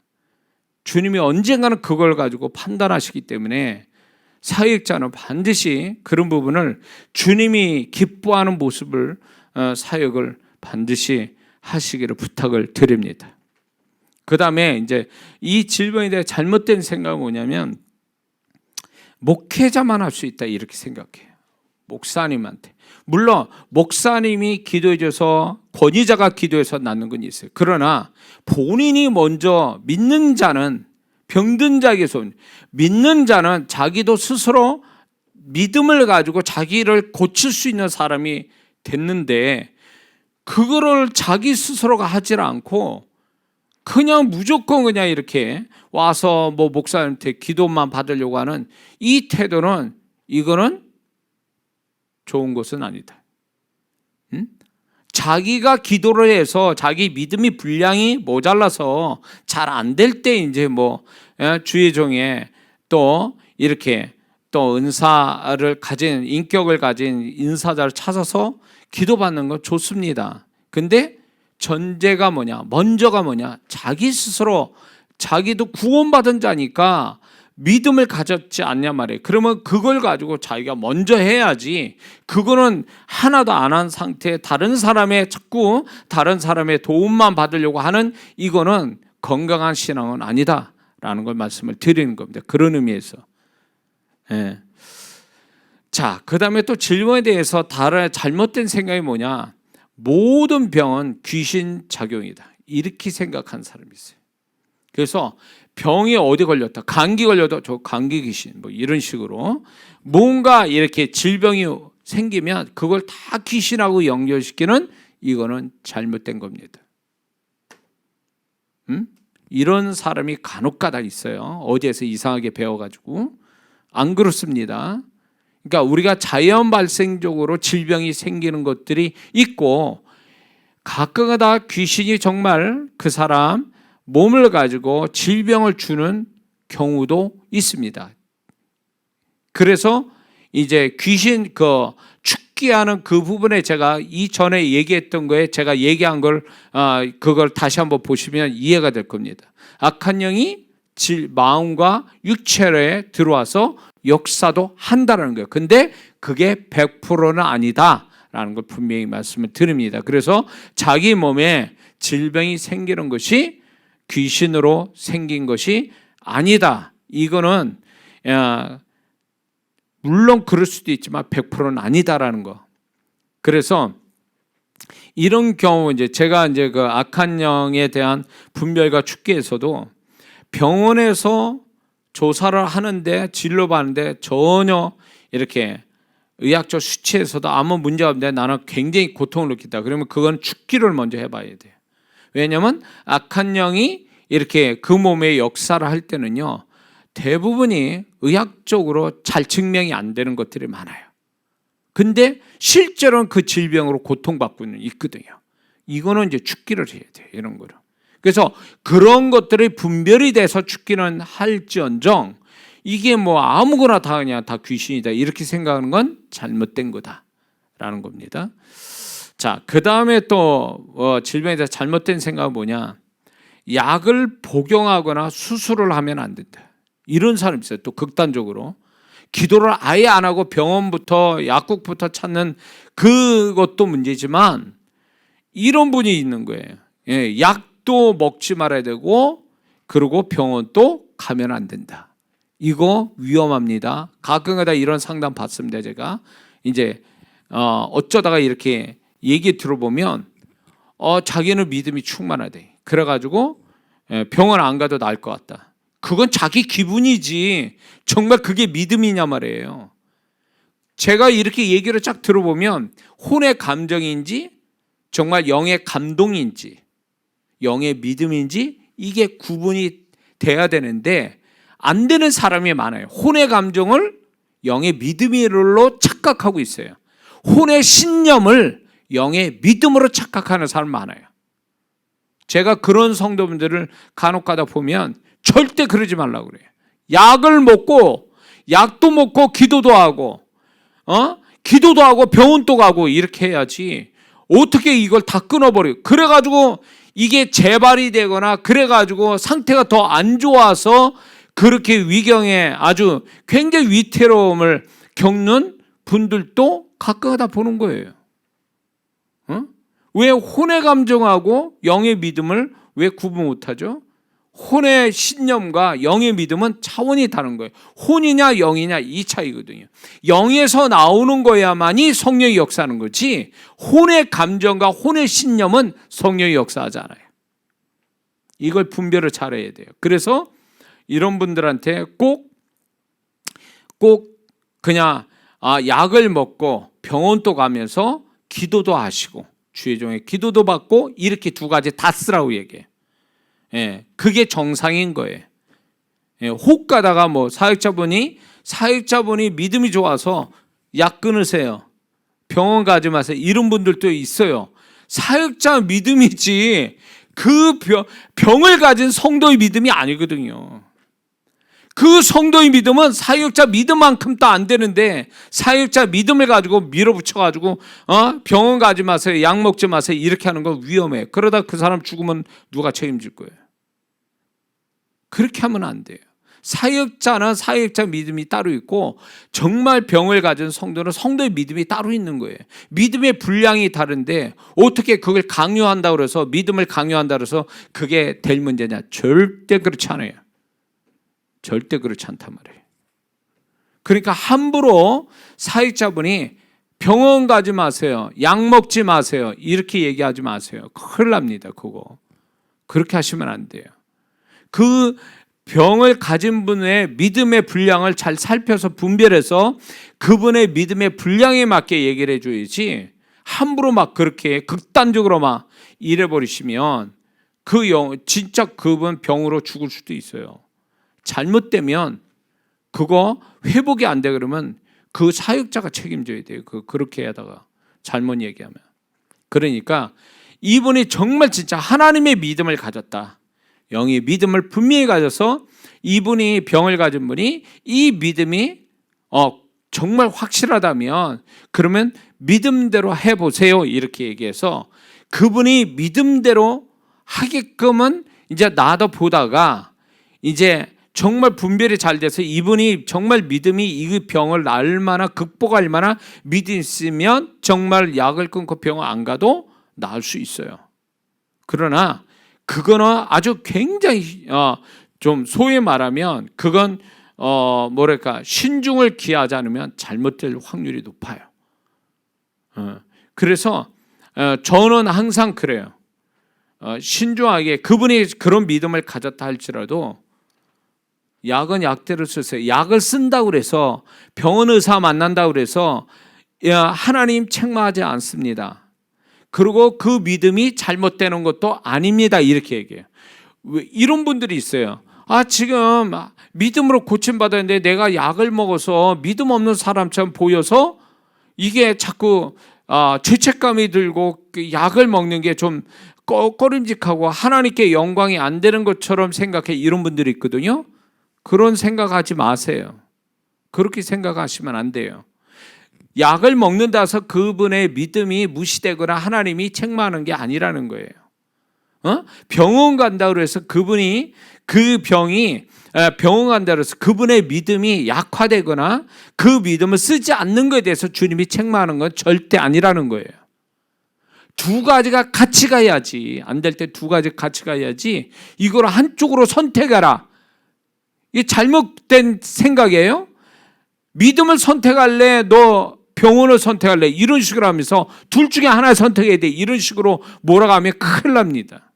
주님이 언젠가는 그걸 가지고 판단하시기 때문에 사역자는 반드시 그런 부분을 주님이 기뻐하는 모습을 사역을 반드시 하시기를 부탁을 드립니다. 그 다음에 이제 이 질병에 대해 잘못된 생각은 뭐냐면 목회자만 할 수 있다 이렇게 생각해요. 목사님한테. 물론 목사님이 기도해줘서 권위자가 기도해서 낫는 건 있어요. 그러나 본인이 먼저 믿는 자는 병든 자에게서 믿는 자는 자기도 스스로 믿음을 가지고 자기를 고칠 수 있는 사람이 됐는데 그거를 자기 스스로가 하질 않고 그냥 무조건 그냥 이렇게 와서 뭐 목사님한테 기도만 받으려고 하는 이 태도는 이거는 좋은 것은 아니다. 자기가 기도를 해서 자기 믿음이 분량이 모자라서 잘 안 될 때 이제 뭐 주의 종에 또 이렇게 또 은사를 가진 인격을 가진 인사자를 찾아서 기도받는 건 좋습니다. 근데 전제가 뭐냐? 먼저가 뭐냐? 자기 스스로 자기도 구원받은 자니까 믿음을 가졌지 않냐 말이에요. 그러면 그걸 가지고 자기가 먼저 해야지. 그거는 하나도 안 한 상태에 다른 사람의 자꾸 다른 사람의 도움만 받으려고 하는 이거는 건강한 신앙은 아니다라는 걸 말씀을 드리는 겁니다. 그런 의미에서. 예. 자, 그 다음에 또 질병에 대해서 다른 잘못된 생각이 뭐냐? 모든 병은 귀신 작용이다. 이렇게 생각하는 사람이 있어요. 그래서 병이 어디 걸렸다. 감기 걸려도 저 감기 귀신 뭐 이런 식으로 뭔가 이렇게 질병이 생기면 그걸 다 귀신하고 연결시키는 이거는 잘못된 겁니다. 이런 사람이 간혹가다 있어요. 어디에서 이상하게 배워가지고. 안 그렇습니다. 그러니까 우리가 자연 발생적으로 질병이 생기는 것들이 있고 가끔가다 귀신이 정말 그 사람 몸을 가지고 질병을 주는 경우도 있습니다. 그래서 이제 귀신 축기하는 그 부분에 제가 이전에 얘기했던 거에 제가 얘기한 걸 그걸 다시 한번 보시면 이해가 될 겁니다. 악한 영이 마음과 육체에 들어와서 역사도 한다는 거예요. 근데 그게 100%는 아니다라는 걸 분명히 말씀을 드립니다. 그래서 자기 몸에 질병이 생기는 것이 귀신으로 생긴 것이 아니다. 이거는 물론 그럴 수도 있지만 100%는 아니다라는 거. 그래서 이런 경우 이제 제가 이제 그 악한 영에 대한 분별과 축기에서도 병원에서 조사를 하는데 진료받는데 전혀 이렇게 의학적 수치에서도 아무 문제가 없는데 나는 굉장히 고통을 느낀다. 그러면 그건 축기를 먼저 해봐야 돼요. 왜냐하면 악한 영이 이렇게 그 몸에 역사를 할 때는요 대부분이 의학적으로 잘 증명이 안 되는 것들이 많아요. 근데 실제로는 그 질병으로 고통받고 있거든요. 이거는 이제 축기를 해야 돼요. 이런 거를. 그래서 그런 것들이 분별이 돼서 축기는 할지언정 이게 뭐 아무거나 다 그냥 다 귀신이다 이렇게 생각하는 건 잘못된 거다라는 겁니다. 자, 그 다음에 또 질병에 대해서 잘못된 생각은 뭐냐? 약을 복용하거나 수술을 하면 안 된다. 이런 사람이 있어요. 또 극단적으로 기도를 아예 안 하고 병원부터 약국부터 찾는 그것도 문제지만 이런 분이 있는 거예요. 예, 약도 먹지 말아야 되고 그리고 병원도 가면 안 된다. 이거 위험합니다. 가끔가다 이런 상담 받습니다. 제가 이제 어쩌다가 이렇게 얘기 들어보면 자기는 믿음이 충만하대. 그래가지고 병원 안 가도 나을 것 같다. 그건 자기 기분이지 정말 그게 믿음이냐 말이에요. 제가 이렇게 얘기를 쫙 들어보면 혼의 감정인지 정말 영의 감동인지 영의 믿음인지 이게 구분이 돼야 되는데 안 되는 사람이 많아요. 혼의 감정을 영의 믿음으로 착각하고 있어요. 혼의 신념을 영의 믿음으로 착각하는 사람 많아요. 제가 그런 성도분들을 간혹 가다 보면 절대 그러지 말라고 그래요. 약을 먹고 약도 먹고 기도도 하고 기도도 하고 병원도 가고 이렇게 해야지 어떻게 이걸 다 끊어버려요. 그래가지고 이게 재발이 되거나 그래가지고 상태가 더 안 좋아서 그렇게 위경에 아주 굉장히 위태로움을 겪는 분들도 가끔가다 보는 거예요. 왜 혼의 감정하고 영의 믿음을 왜 구분 못하죠? 혼의 신념과 영의 믿음은 차원이 다른 거예요. 혼이냐 영이냐 이 차이거든요. 영에서 나오는 거야만이 성령이 역사하는 거지 혼의 감정과 혼의 신념은 성령이 역사하지 않아요. 이걸 분별을 잘해야 돼요. 그래서 이런 분들한테 꼭 그냥 약을 먹고 병원도 가면서 기도도 하시고 주의 종의 기도도 받고 이렇게 두 가지 다 쓰라고 얘기해요. 예, 그게 정상인 거예요. 예, 혹 가다가 사역자분이 믿음이 좋아서 약 끊으세요. 병원 가지 마세요. 이런 분들도 있어요. 사역자 믿음이지 그 병을 가진 성도의 믿음이 아니거든요. 그 성도의 믿음은 사역자 믿음만큼도 안 되는데 사역자 믿음을 가지고 밀어붙여가지고 병원 가지 마세요. 약 먹지 마세요. 이렇게 하는 건 위험해요. 그러다 그 사람 죽으면 누가 책임질 거예요. 그렇게 하면 안 돼요. 사역자는 사역자 믿음이 따로 있고 정말 병을 가진 성도는 성도의 믿음이 따로 있는 거예요. 믿음의 분량이 다른데 어떻게 그걸 강요한다고 해서 믿음을 강요한다고 해서 그게 될 문제냐? 절대 그렇지 않아요. 절대 그렇지 않단 말이에요. 그러니까 함부로 사역자분이 병원 가지 마세요. 약 먹지 마세요. 이렇게 얘기하지 마세요. 큰일 납니다. 그거. 그렇게 하시면 안 돼요. 그 병을 가진 분의 믿음의 분량을 잘 살펴서 분별해서 그분의 믿음의 분량에 맞게 얘기를 해줘야지 함부로 막 그렇게 극단적으로 막 이래버리시면 진짜 그분 병으로 죽을 수도 있어요. 잘못되면 그거 회복이 안 돼 그러면 그 사역자가 책임져야 돼요. 그렇게 하다가 잘못 얘기하면. 그러니까 이분이 정말 진짜 하나님의 믿음을 가졌다. 영의 믿음을 분명히 가져서 이분이 병을 가진 분이 이 믿음이 정말 확실하다면 그러면 믿음대로 해보세요. 이렇게 얘기해서 그분이 믿음대로 하게끔은 이제 나도 보다가 이제 정말 분별이 잘 돼서 이분이 정말 믿음이 이 병을 나을 만한 극복할 만한 믿음이 있으면 정말 약을 끊고 병원 안 가도 나을 수 있어요. 그러나 그거는 아주 굉장히 좀 소위 말하면 그건 신중을 기하지 않으면 잘못될 확률이 높아요. 그래서 저는 항상 그래요. 신중하게 그분이 그런 믿음을 가졌다 할지라도 약은 약대로 쓰세요. 약을 쓴다고 그래서 병원 의사 만난다고 그래서 하나님 책망하지 않습니다. 그리고 그 믿음이 잘못되는 것도 아닙니다. 이렇게 얘기해요. 이런 분들이 있어요. 지금 믿음으로 고침받았는데 내가 약을 먹어서 믿음 없는 사람처럼 보여서 이게 자꾸 죄책감이 들고 약을 먹는 게 좀 꺼림직하고 하나님께 영광이 안 되는 것처럼 생각해. 이런 분들이 있거든요. 그런 생각하지 마세요. 그렇게 생각하시면 안 돼요. 약을 먹는다 해서 그분의 믿음이 무시되거나 하나님이 책망하는 게 아니라는 거예요. 병원 간다 그래서 그분이 그 병이 병원 간다 그래서 그분의 믿음이 약화되거나 그 믿음을 쓰지 않는 것에 대해서 주님이 책망하는 건 절대 아니라는 거예요. 두 가지가 같이 가야지. 안 될 때 두 가지 같이 가야지. 이걸 한쪽으로 선택하라. 이게 잘못된 생각이에요. 믿음을 선택할래? 너 병원을 선택할래? 이런 식으로 하면서 둘 중에 하나 선택해야 돼. 이런 식으로 몰아가면 큰일 납니다.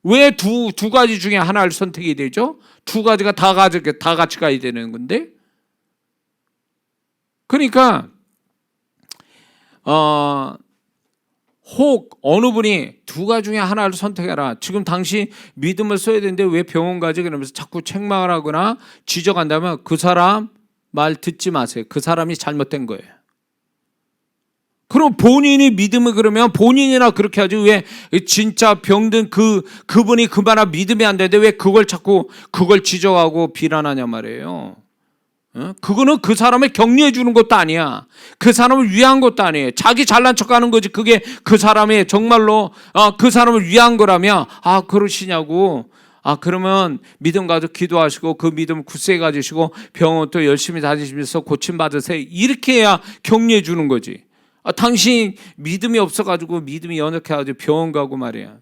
왜 두 가지 중에 하나를 선택해야 되죠? 두 가지가 다 같이 가야 되는 건데. 그러니까 혹 어느 분이 두 가지 중에 하나를 선택해라. 지금 당신 믿음을 써야 되는데 왜 병원 가지? 그러면서 자꾸 책망을 하거나 지적한다면 그 사람 말 듣지 마세요. 그 사람이 잘못된 거예요. 그럼 본인이 믿음을 그러면 본인이나 그렇게 하지 왜 진짜 병든 그분이 그만한 믿음이 안 되는데 왜 그걸 지적하고 비난하냐 말이에요. 그거는 그 사람을 격려해 주는 것도 아니야. 그 사람을 위한 것도 아니에요. 자기 잘난 척하는 거지. 그게 그 사람이 정말로 그 사람을 위한 거라면 그러시냐고. 그러면 믿음 가지고 기도하시고 그 믿음 굳세게 가지시고 병원 또 열심히 다니시면서 고침 받으세요. 이렇게 해야 격려해 주는 거지. 당신 믿음이 없어가지고 믿음이 연약해가지고 병원 가고 말이야.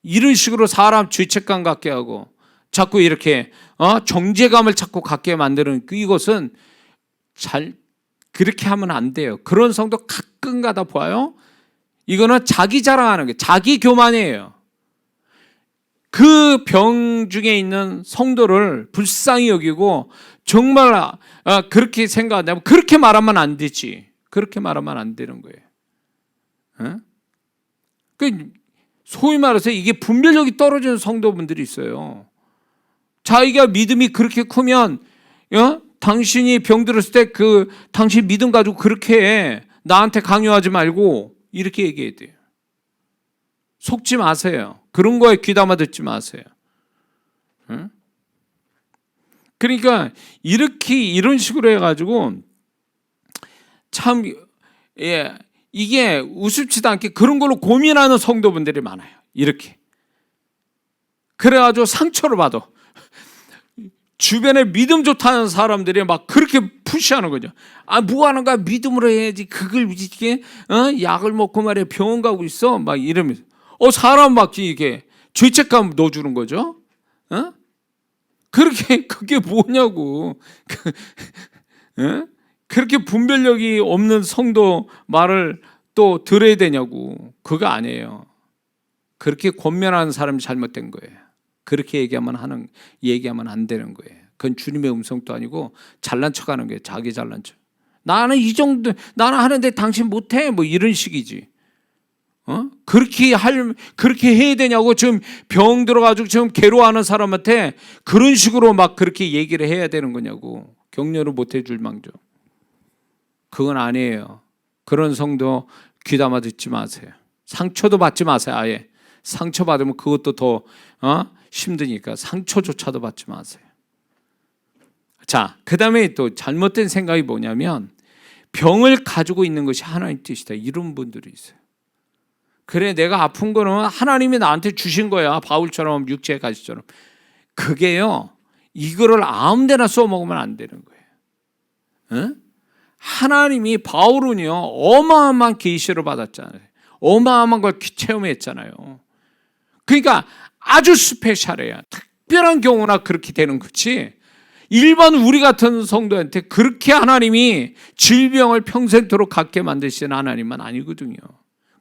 이런 식으로 사람 죄책감 갖게 하고 자꾸 이렇게 정죄감을 자꾸 갖게 만드는 이것은 그렇게 하면 안 돼요. 그런 성도 가끔가다 봐요. 이거는 자기 자랑하는 게 자기 교만이에요. 그 병 중에 있는 성도를 불쌍히 여기고 정말 그렇게 생각한다면 그렇게 말하면 안 되지. 그렇게 말하면 안 되는 거예요. 소위 말해서 이게 분별력이 떨어지는 성도분들이 있어요. 자기가 믿음이 그렇게 크면 당신이 병들었을 때 당신 믿음 가지고 그렇게 해. 나한테 강요하지 말고 이렇게 얘기해야 돼요. 속지 마세요. 그런 거에 귀담아 듣지 마세요. 그러니까 이런 식으로 해가지고 참 이게 우습지도 않게 그런 걸로 고민하는 성도분들이 많아요. 이렇게 그래가지고 상처를 받아. 주변에 믿음 좋다는 사람들이 막 그렇게 푸시하는 거죠. 뭐 하는 거야? 믿음으로 해야지. 그걸 이렇게 약을 먹고 말이야 병원 가고 있어. 막 이러면서 사람 막 이게 죄책감 넣어주는 거죠. 그게 뭐냐고. 그렇게 분별력이 없는 성도 말을 또 들어야 되냐고. 그거 아니에요. 그렇게 권면하는 사람이 잘못된 거예요. 그렇게 얘기하면 안 되는 거예요. 그건 주님의 음성도 아니고 잘난 척하는 거예요. 자기 잘난 척. 나는 이 정도 나는 하는데 당신 못해. 뭐 이런 식이지. 그렇게 해야 되냐고. 지금 병 들어가지고 지금 괴로워하는 사람한테 그런 식으로 막 그렇게 얘기를 해야 되는 거냐고. 격려를 못 해줄 망정. 그건 아니에요. 그런 성도 귀담아 듣지 마세요. 상처도 받지 마세요. 아예 상처 받으면 그것도 더 힘드니까 상처조차도 받지 마세요. 자, 그 다음에 또 잘못된 생각이 뭐냐면 병을 가지고 있는 것이 하나님 뜻이다. 이런 분들이 있어요. 그래, 내가 아픈 거는 하나님이 나한테 주신 거야. 바울처럼 육체의 가시처럼. 그게요, 이거를 아무 데나 써먹으면 안 되는 거예요. 하나님이 바울은요 어마어마한 계시를 받았잖아요. 어마어마한 걸 체험했잖아요. 그러니까 아주 스페셜해요. 특별한 경우나 그렇게 되는 거지. 일반 우리 같은 성도한테 그렇게 하나님이 질병을 평생토록 갖게 만드시는 하나님은 아니거든요.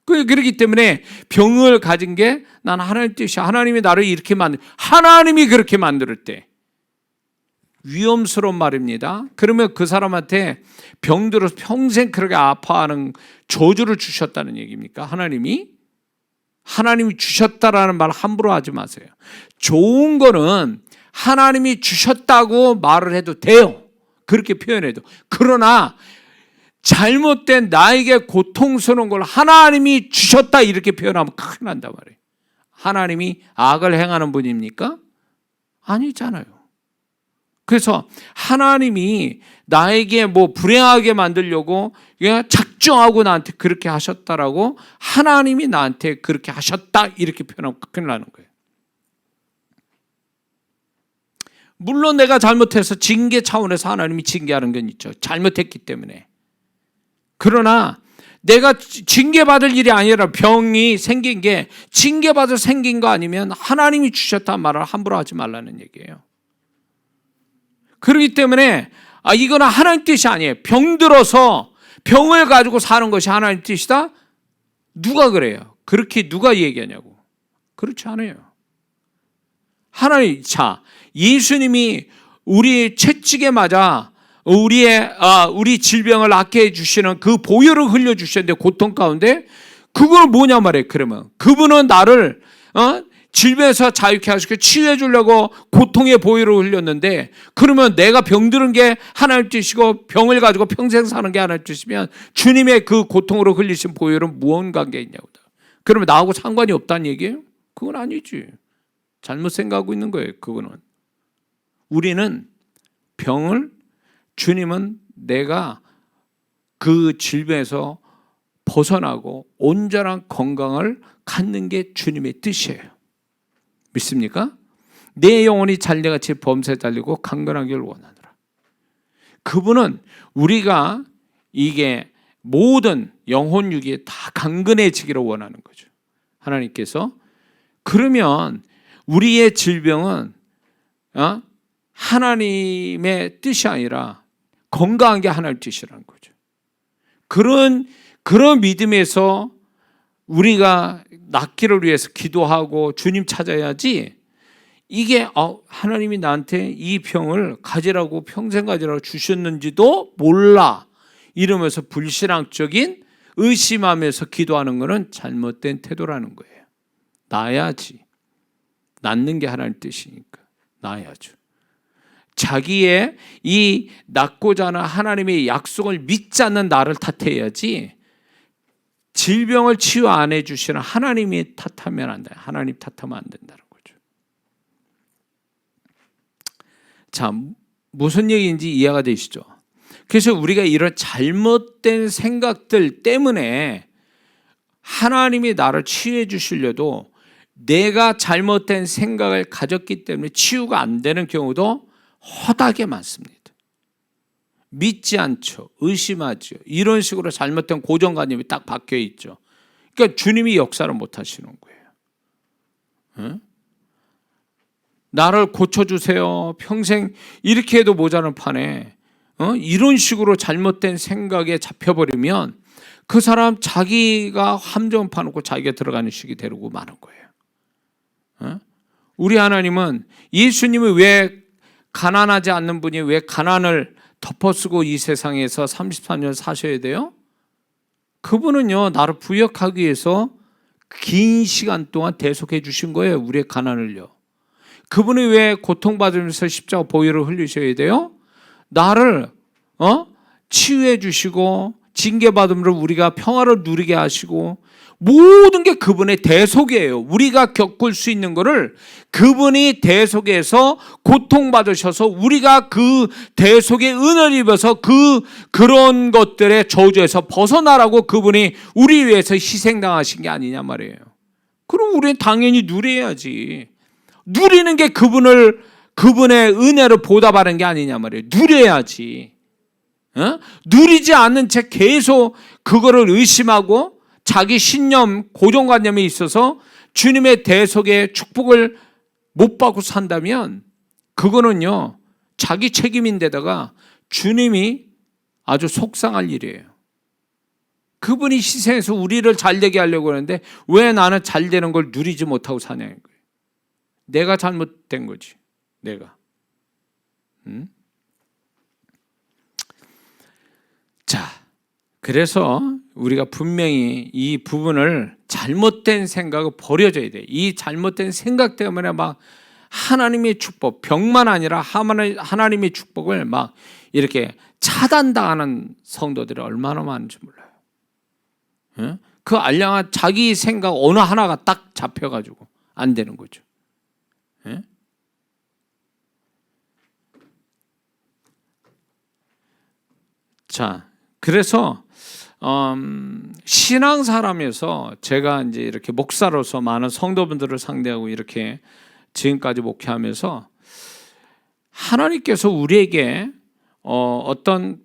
그렇기 때문에 병을 가진 게 난 하나님 뜻이야. 하나님이 나를 이렇게 하나님이 그렇게 만들 때 위험스러운 말입니다. 그러면 그 사람한테 병들어서 평생 그렇게 아파하는 저주를 주셨다는 얘기입니까? 하나님이 주셨다라는 말 함부로 하지 마세요. 좋은 거는 하나님이 주셨다고 말을 해도 돼요. 그렇게 표현해도. 그러나 잘못된 나에게 고통스러운 걸 하나님이 주셨다 이렇게 표현하면 큰일 난단 말이에요. 하나님이 악을 행하는 분입니까? 아니잖아요. 그래서 하나님이 나에게 뭐 불행하게 만들려고 작정하고 나한테 그렇게 하셨다라고, 하나님이 나한테 그렇게 하셨다 이렇게 표현하면 큰일 나는 거예요. 물론 내가 잘못해서 징계 차원에서 하나님이 징계하는 건 있죠. 잘못했기 때문에. 그러나 내가 징계받을 일이 아니라 병이 생긴 게 징계받을 생긴 거 아니면 하나님이 주셨다는 말을 함부로 하지 말라는 얘기예요. 그렇기 때문에 이거는 하나님 뜻이 아니에요. 병들어서 병을 가지고 사는 것이 하나님 뜻이다? 누가 그래요? 그렇게 누가 얘기하냐고. 그렇지 않아요. 하나님, 예수님이 우리 채찍에 맞아 우리 질병을 낫게 해주시는 그 보혈을 흘려주셨는데, 고통 가운데 그걸 뭐냐 말이에요. 그러면 그분은 나를 질병에서 자유케 하시고 치유해 주려고 고통의 보혈을 흘렸는데, 그러면 내가 병드는 게 하나님 뜻이고 병을 가지고 평생 사는 게 하나님 뜻이면 주님의 그 고통으로 흘리신 보혈은 무언 관계 있냐고. 그러면 나하고 상관이 없다는 얘기예요? 그건 아니지. 잘못 생각하고 있는 거예요. 그거는. 우리는 주님은 내가 그 질병에서 벗어나고 온전한 건강을 갖는 게 주님의 뜻이에요. 믿습니까? 내 영혼이 잘래같이 범사에 달리고 강건하기를 원하노라. 그분은 우리가 이게 모든 영혼 육이 다 강건해지기를 원하는 거죠. 하나님께서. 그러면 우리의 질병은 하나님의 뜻이 아니라 건강한 게 하나님의 뜻이라는 거죠. 그런 믿음에서 우리가 낫기를 위해서 기도하고 주님 찾아야지, 이게 하나님이 나한테 이 병을 가지라고 평생 가지라고 주셨는지도 몰라 이러면서 불신앙적인 의심하면서 기도하는 것은 잘못된 태도라는 거예요. 나아야지. 낫는 게 하나님 뜻이니까 나아야죠. 자기의 이 낫고자 하는 하나님의 약속을 믿지 않는 나를 탓해야지, 질병을 치유 안 해주시는 하나님이 탓하면 안 돼. 하나님 탓하면 안 된다는 거죠. 자, 무슨 얘기인지 이해가 되시죠? 그래서 우리가 이런 잘못된 생각들 때문에 하나님이 나를 치유해 주시려도 내가 잘못된 생각을 가졌기 때문에 치유가 안 되는 경우도 허다하게 많습니다. 믿지 않죠. 의심하죠. 이런 식으로 잘못된 고정관념이 딱 박혀 있죠. 그러니까 주님이 역사를 못 하시는 거예요. 응? 나를 고쳐주세요. 평생 이렇게 해도 모자란 판에 이런 식으로 잘못된 생각에 잡혀버리면 그 사람 자기가 함정 파놓고 자기가 들어가는 식이 되고 마는 거예요. 우리 하나님은, 예수님이 왜 가난하지 않는 분이 왜 가난을 덮어쓰고 이 세상에서 33년 사셔야 돼요? 그분은요, 나를 부역하기 위해서 긴 시간 동안 대속해 주신 거예요. 우리의 가난을요. 그분이 왜 고통받으면서 십자가 보혈을 흘리셔야 돼요? 나를 치유해 주시고 징계받음으로 우리가 평화를 누리게 하시고, 모든 게 그분의 대속이에요. 우리가 겪을 수 있는 거를 그분이 대속해서 고통받으셔서 우리가 그 대속의 은혜를 입어서 그런 것들의 저주에서 벗어나라고 그분이 우리 위해서 희생당하신 게 아니냐 말이에요. 그럼 우리는 당연히 누려야지. 누리는 게 그분의 은혜를 보답하는 게 아니냐 말이에요. 누려야지. 누리지 않는 채 계속 그거를 의심하고 자기 신념, 고정관념에 있어서 주님의 대속의 축복을 못 받고 산다면 그거는요, 자기 책임인데다가 주님이 아주 속상할 일이에요. 그분이 희생해서 우리를 잘되게 하려고 하는데 왜 나는 잘되는 걸 누리지 못하고 사냐는 거예요. 내가 잘못된 거지. 내가. 자, 그래서 우리가 분명히 이 부분을 잘못된 생각을 버려줘야 돼. 이 잘못된 생각 때문에 막 하나님의 축복, 병만 아니라 하나님의 축복을 막 이렇게 차단당하는 성도들이 얼마나 많은지 몰라요. 그 알량한 자기 생각 어느 하나가 딱 잡혀가지고 안 되는 거죠. 자, 그래서 신앙사람에서 제가 이제 이렇게 목사로서 많은 성도분들을 상대하고 이렇게 지금까지 목회하면서 하나님께서 우리에게 어떤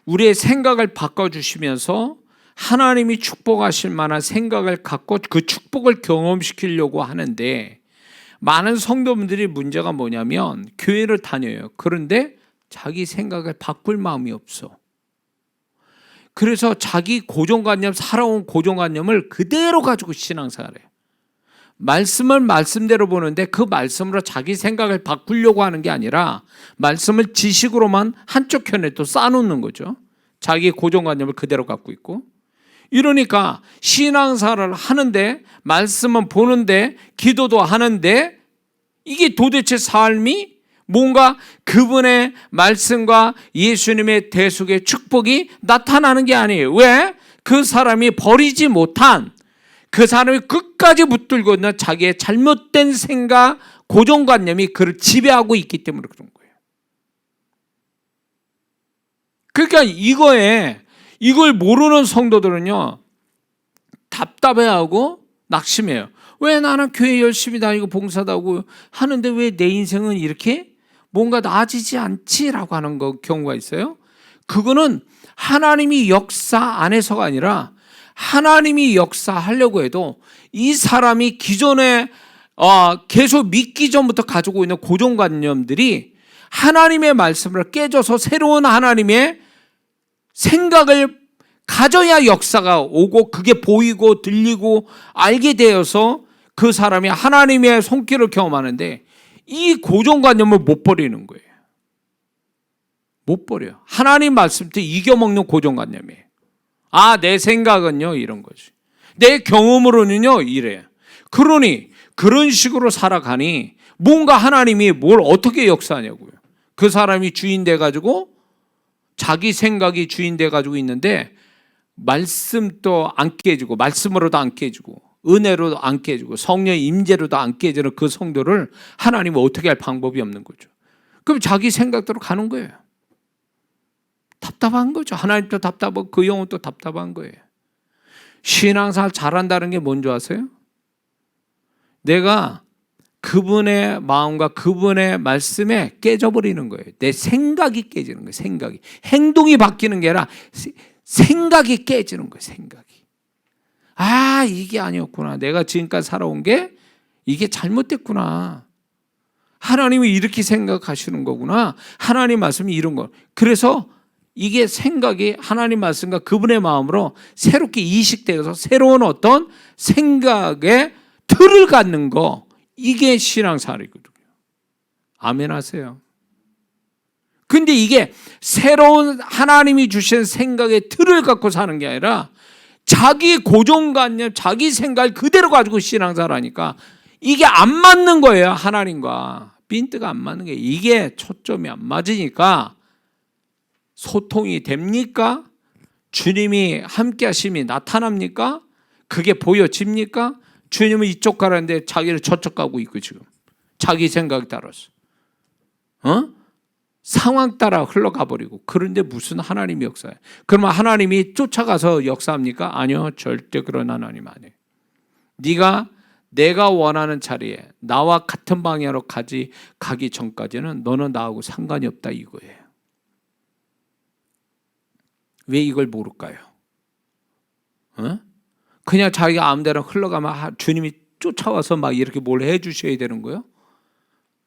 우리의 생각을 바꿔주시면서 하나님이 축복하실 만한 생각을 갖고 그 축복을 경험시키려고 하는데, 많은 성도분들이 문제가 뭐냐면 교회를 다녀요. 그런데 자기 생각을 바꿀 마음이 없어. 그래서 자기 고정관념, 살아온 고정관념을 그대로 가지고 신앙생활을 해요. 말씀을 말씀대로 보는데 그 말씀으로 자기 생각을 바꾸려고 하는 게 아니라 말씀을 지식으로만 한쪽 편에 또 쌓아놓는 거죠. 자기 고정관념을 그대로 갖고 있고. 이러니까 신앙생활을 하는데, 말씀은 보는데, 기도도 하는데, 이게 도대체 삶이 뭔가 그분의 말씀과 예수님의 대속의 축복이 나타나는 게 아니에요. 왜? 그 사람이 버리지 못한, 그 사람이 끝까지 붙들고 있는 자기의 잘못된 생각, 고정관념이 그를 지배하고 있기 때문에 그런 거예요. 그러니까 이걸 모르는 성도들은요, 답답해하고 낙심해요. 왜 나는 교회 열심히 다니고 봉사도 하고 하는데 왜 내 인생은 이렇게 뭔가 나아지지 않지라고 하는 경우가 있어요. 그거는 하나님이 역사 안에서가 아니라, 하나님이 역사하려고 해도 이 사람이 기존에 계속 믿기 전부터 가지고 있는 고정관념들이 하나님의 말씀을 깨져서 새로운 하나님의 생각을 가져야 역사가 오고, 그게 보이고 들리고 알게 되어서 그 사람이 하나님의 손길을 경험하는데, 이 고정관념을 못 버리는 거예요. 못 버려요. 하나님 말씀 때 이겨먹는 고정관념이에요. 내 생각은요 이런 거지, 내 경험으로는요 이래. 그러니 그런 식으로 살아가니 뭔가 하나님이 뭘 어떻게 역사하냐고요. 그 사람이 주인 돼가지고, 자기 생각이 주인 돼가지고 있는데, 말씀도 안 깨지고, 말씀으로도 안 깨지고, 은혜로도 안 깨지고, 성령의 임재로도 안 깨지는 그 성도를 하나님은 어떻게 할 방법이 없는 거죠. 그럼 자기 생각대로 가는 거예요. 답답한 거죠. 하나님도 답답하고 그 영혼도 답답한 거예요. 신앙생활 잘한다는 게 뭔지 아세요? 내가 그분의 마음과 그분의 말씀에 깨져버리는 거예요. 내 생각이 깨지는 거예요. 생각이. 행동이 바뀌는 게 아니라 생각이 깨지는 거예요. 생각이. 이게 아니었구나. 내가 지금까지 살아온 게 이게 잘못됐구나. 하나님이 이렇게 생각하시는 거구나. 하나님 말씀이 이런 거. 그래서 이게 생각이 하나님 말씀과 그분의 마음으로 새롭게 이식되어서 새로운 어떤 생각의 틀을 갖는 거, 이게 신앙생활이거든요. 아멘 하세요. 근데 이게 새로운 하나님이 주신 생각의 틀을 갖고 사는 게 아니라 자기 고정관념, 자기 생각을 그대로 가지고 신앙생활 하니까 이게 안 맞는 거예요. 하나님과 핀트가 안 맞는 게, 이게 초점이 안 맞으니까 소통이 됩니까? 주님이 함께 하심이 나타납니까? 그게 보여집니까? 주님은 이쪽 가라는데 자기를 저쪽 가고 있고, 지금 자기 생각에 따라서 상황 따라 흘러가 버리고. 그런데 무슨 하나님이 역사해요? 그러면 하나님이 쫓아가서 역사합니까? 아니요, 절대 그런 하나님 아니에요. 네가 내가 원하는 자리에 나와 같은 방향으로 가기 전까지는 너는 나하고 상관이 없다, 이거예요. 왜 이걸 모를까요? 그냥 자기가 아무데나 흘러가면 주님이 쫓아와서 막 이렇게 뭘 해주셔야 되는 거예요?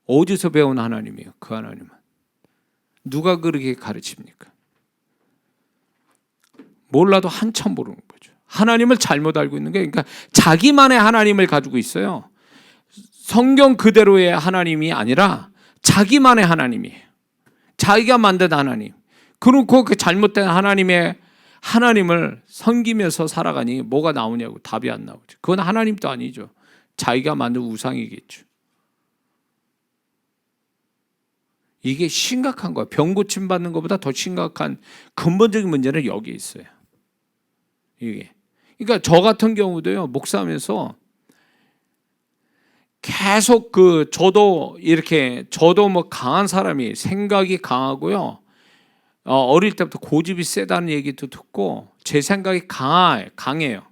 어디서 배운 하나님이에요? 그 하나님은 누가 그렇게 가르칩니까? 몰라도 한참 모르는 거죠. 하나님을 잘못 알고 있는 게, 그러니까 자기만의 하나님을 가지고 있어요. 성경 그대로의 하나님이 아니라 자기만의 하나님이에요. 자기가 만든 하나님. 그렇고 그 잘못된 하나님을 섬기면서 살아가니 뭐가 나오냐고. 답이 안 나오죠. 그건 하나님도 아니죠. 자기가 만든 우상이겠죠. 이게 심각한 거예요. 병 고침 받는 것보다 더 심각한 근본적인 문제는 여기 있어요. 이게. 그러니까 저 같은 경우도요, 목사하면서 계속 저도 뭐 강한 사람이, 생각이 강하고요, 어릴 때부터 고집이 세다는 얘기도 듣고 제 생각이 강해요.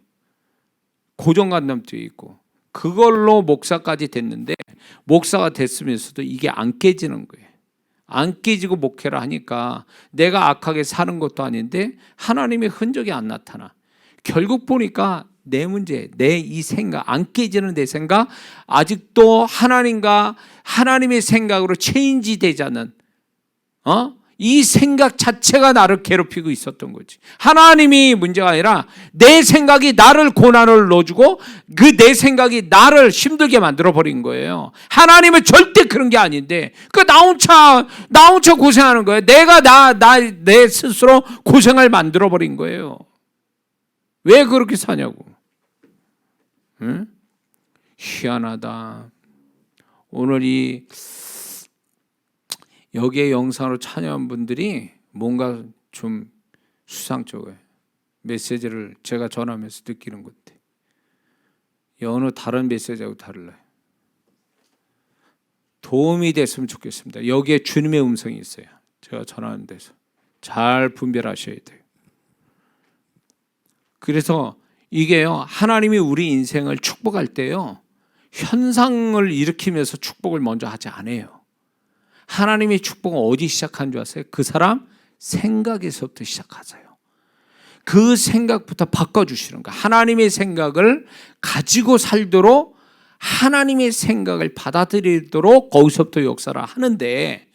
고정관념도 있고 그걸로 목사까지 됐는데 목사가 됐으면서도 이게 안 깨지는 거예요. 안 깨지고 목회를 하니까 내가 악하게 사는 것도 아닌데 하나님의 흔적이 안 나타나. 결국 보니까 내 문제, 내 이 생각, 안 깨지는 내 생각, 아직도 하나님과 하나님의 생각으로 체인지 되지 않는 이 생각 자체가 나를 괴롭히고 있었던 거지. 하나님이 문제가 아니라 내 생각이 나를 고난을 넣어주고 그 내 생각이 나를 힘들게 만들어버린 거예요. 하나님은 절대 그런 게 아닌데 나 혼자 고생하는 거예요. 내가 내 스스로 고생을 만들어버린 거예요. 왜 그렇게 사냐고. 응? 희한하다. 오늘 여기에 영상으로 참여한 분들이 뭔가 좀 수상쩍어요. 메시지를 제가 전하면서 느끼는 것 같아요. 어느 다른 메시지하고 달라요. 도움이 됐으면 좋겠습니다. 여기에 주님의 음성이 있어요. 제가 전하는 데서 잘 분별하셔야 돼요. 그래서 이게요, 하나님이 우리 인생을 축복할 때요, 현상을 일으키면서 축복을 먼저 하지 않아요. 하나님의 축복은 어디 시작한 줄 아세요? 그 사람 생각에서부터 시작하세요. 그 생각부터 바꿔주시는 거예요. 하나님의 생각을 가지고 살도록 하나님의 생각을 받아들이도록 거기서부터 역사를 하는데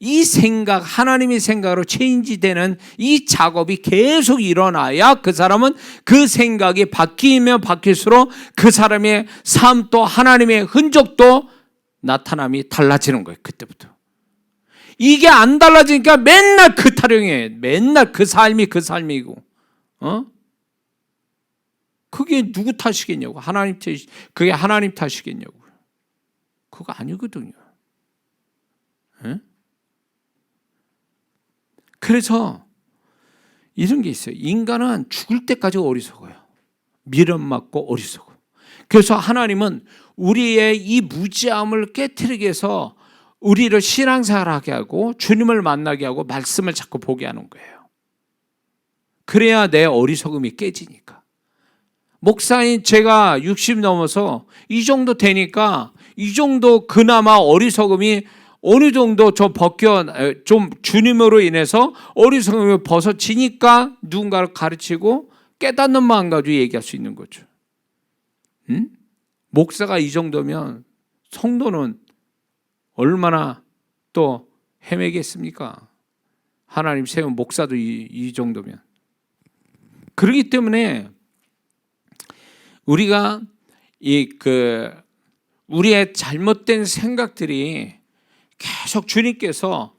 이 생각, 하나님의 생각으로 체인지되는 이 작업이 계속 일어나야 그 사람은 그 생각이 바뀌면 바뀔수록 그 사람의 삶도 하나님의 흔적도 나타남이 달라지는 거예요. 그때부터. 이게 안 달라지니까 맨날 그 타령해. 맨날 그 삶이 그 삶이고. 그게 누구 탓이겠냐고. 그게 하나님 탓이겠냐고. 그거 아니거든요. 그래서 이런 게 있어요. 인간은 죽을 때까지 어리석어요. 미련 맞고 어리석어. 그래서 하나님은 우리의 이 무지함을 깨트리기 위해서 우리를 신앙생활하게 하고 주님을 만나게 하고 말씀을 자꾸 보게 하는 거예요. 그래야 내 어리석음이 깨지니까. 목사인 제가 60 넘어서 이 정도 되니까 이 정도 그나마 어리석음이 어느 정도 좀 주님으로 인해서 어리석음이 벗어지니까 누군가를 가르치고 깨닫는 마음 가지고 얘기할 수 있는 거죠. 목사가 이 정도면 성도는 얼마나 또 헤매겠습니까? 하나님 세운 목사도 이 정도면. 그렇기 때문에 우리가 우리의 잘못된 생각들이 계속 주님께서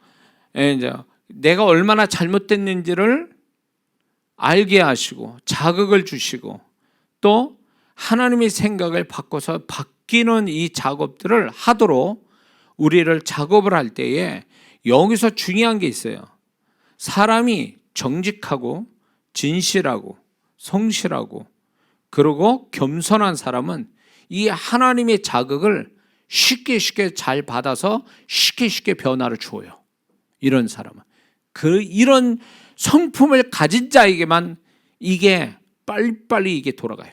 이제 내가 얼마나 잘못됐는지를 알게 하시고 자극을 주시고 또 하나님의 생각을 바꿔서 바뀌는 이 작업들을 하도록 우리를 작업을 할 때에 여기서 중요한 게 있어요. 사람이 정직하고 진실하고 성실하고 그리고 겸손한 사람은 이 하나님의 자극을 쉽게 잘 받아서 쉽게 변화를 주어요. 이런 사람은. 이런 성품을 가진 자에게만 이게 빨리빨리 이게 돌아가요.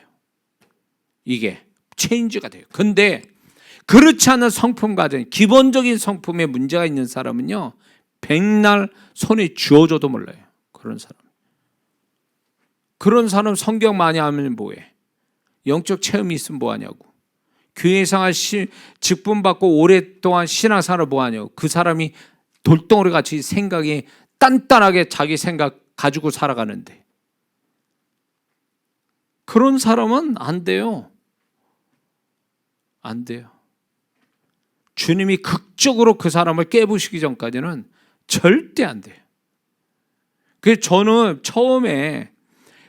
이게 체인지가 돼요. 근데 그렇지 않은 성품 가진 기본적인 성품에 문제가 있는 사람은요, 백날 손에 쥐어줘도 몰라요. 그런 사람 성경 많이 하면 뭐해? 영적 체험이 있으면 뭐하냐고. 교회 생활 직분 받고 오랫동안 신앙생활을 뭐하냐고. 그 사람이 돌덩어리 같이 생각이 단단하게 자기 생각 가지고 살아가는데 그런 사람은 안 돼요. 안 돼요. 주님이 극적으로 그 사람을 깨부시기 전까지는 절대 안 돼요. 그래서 저는 처음에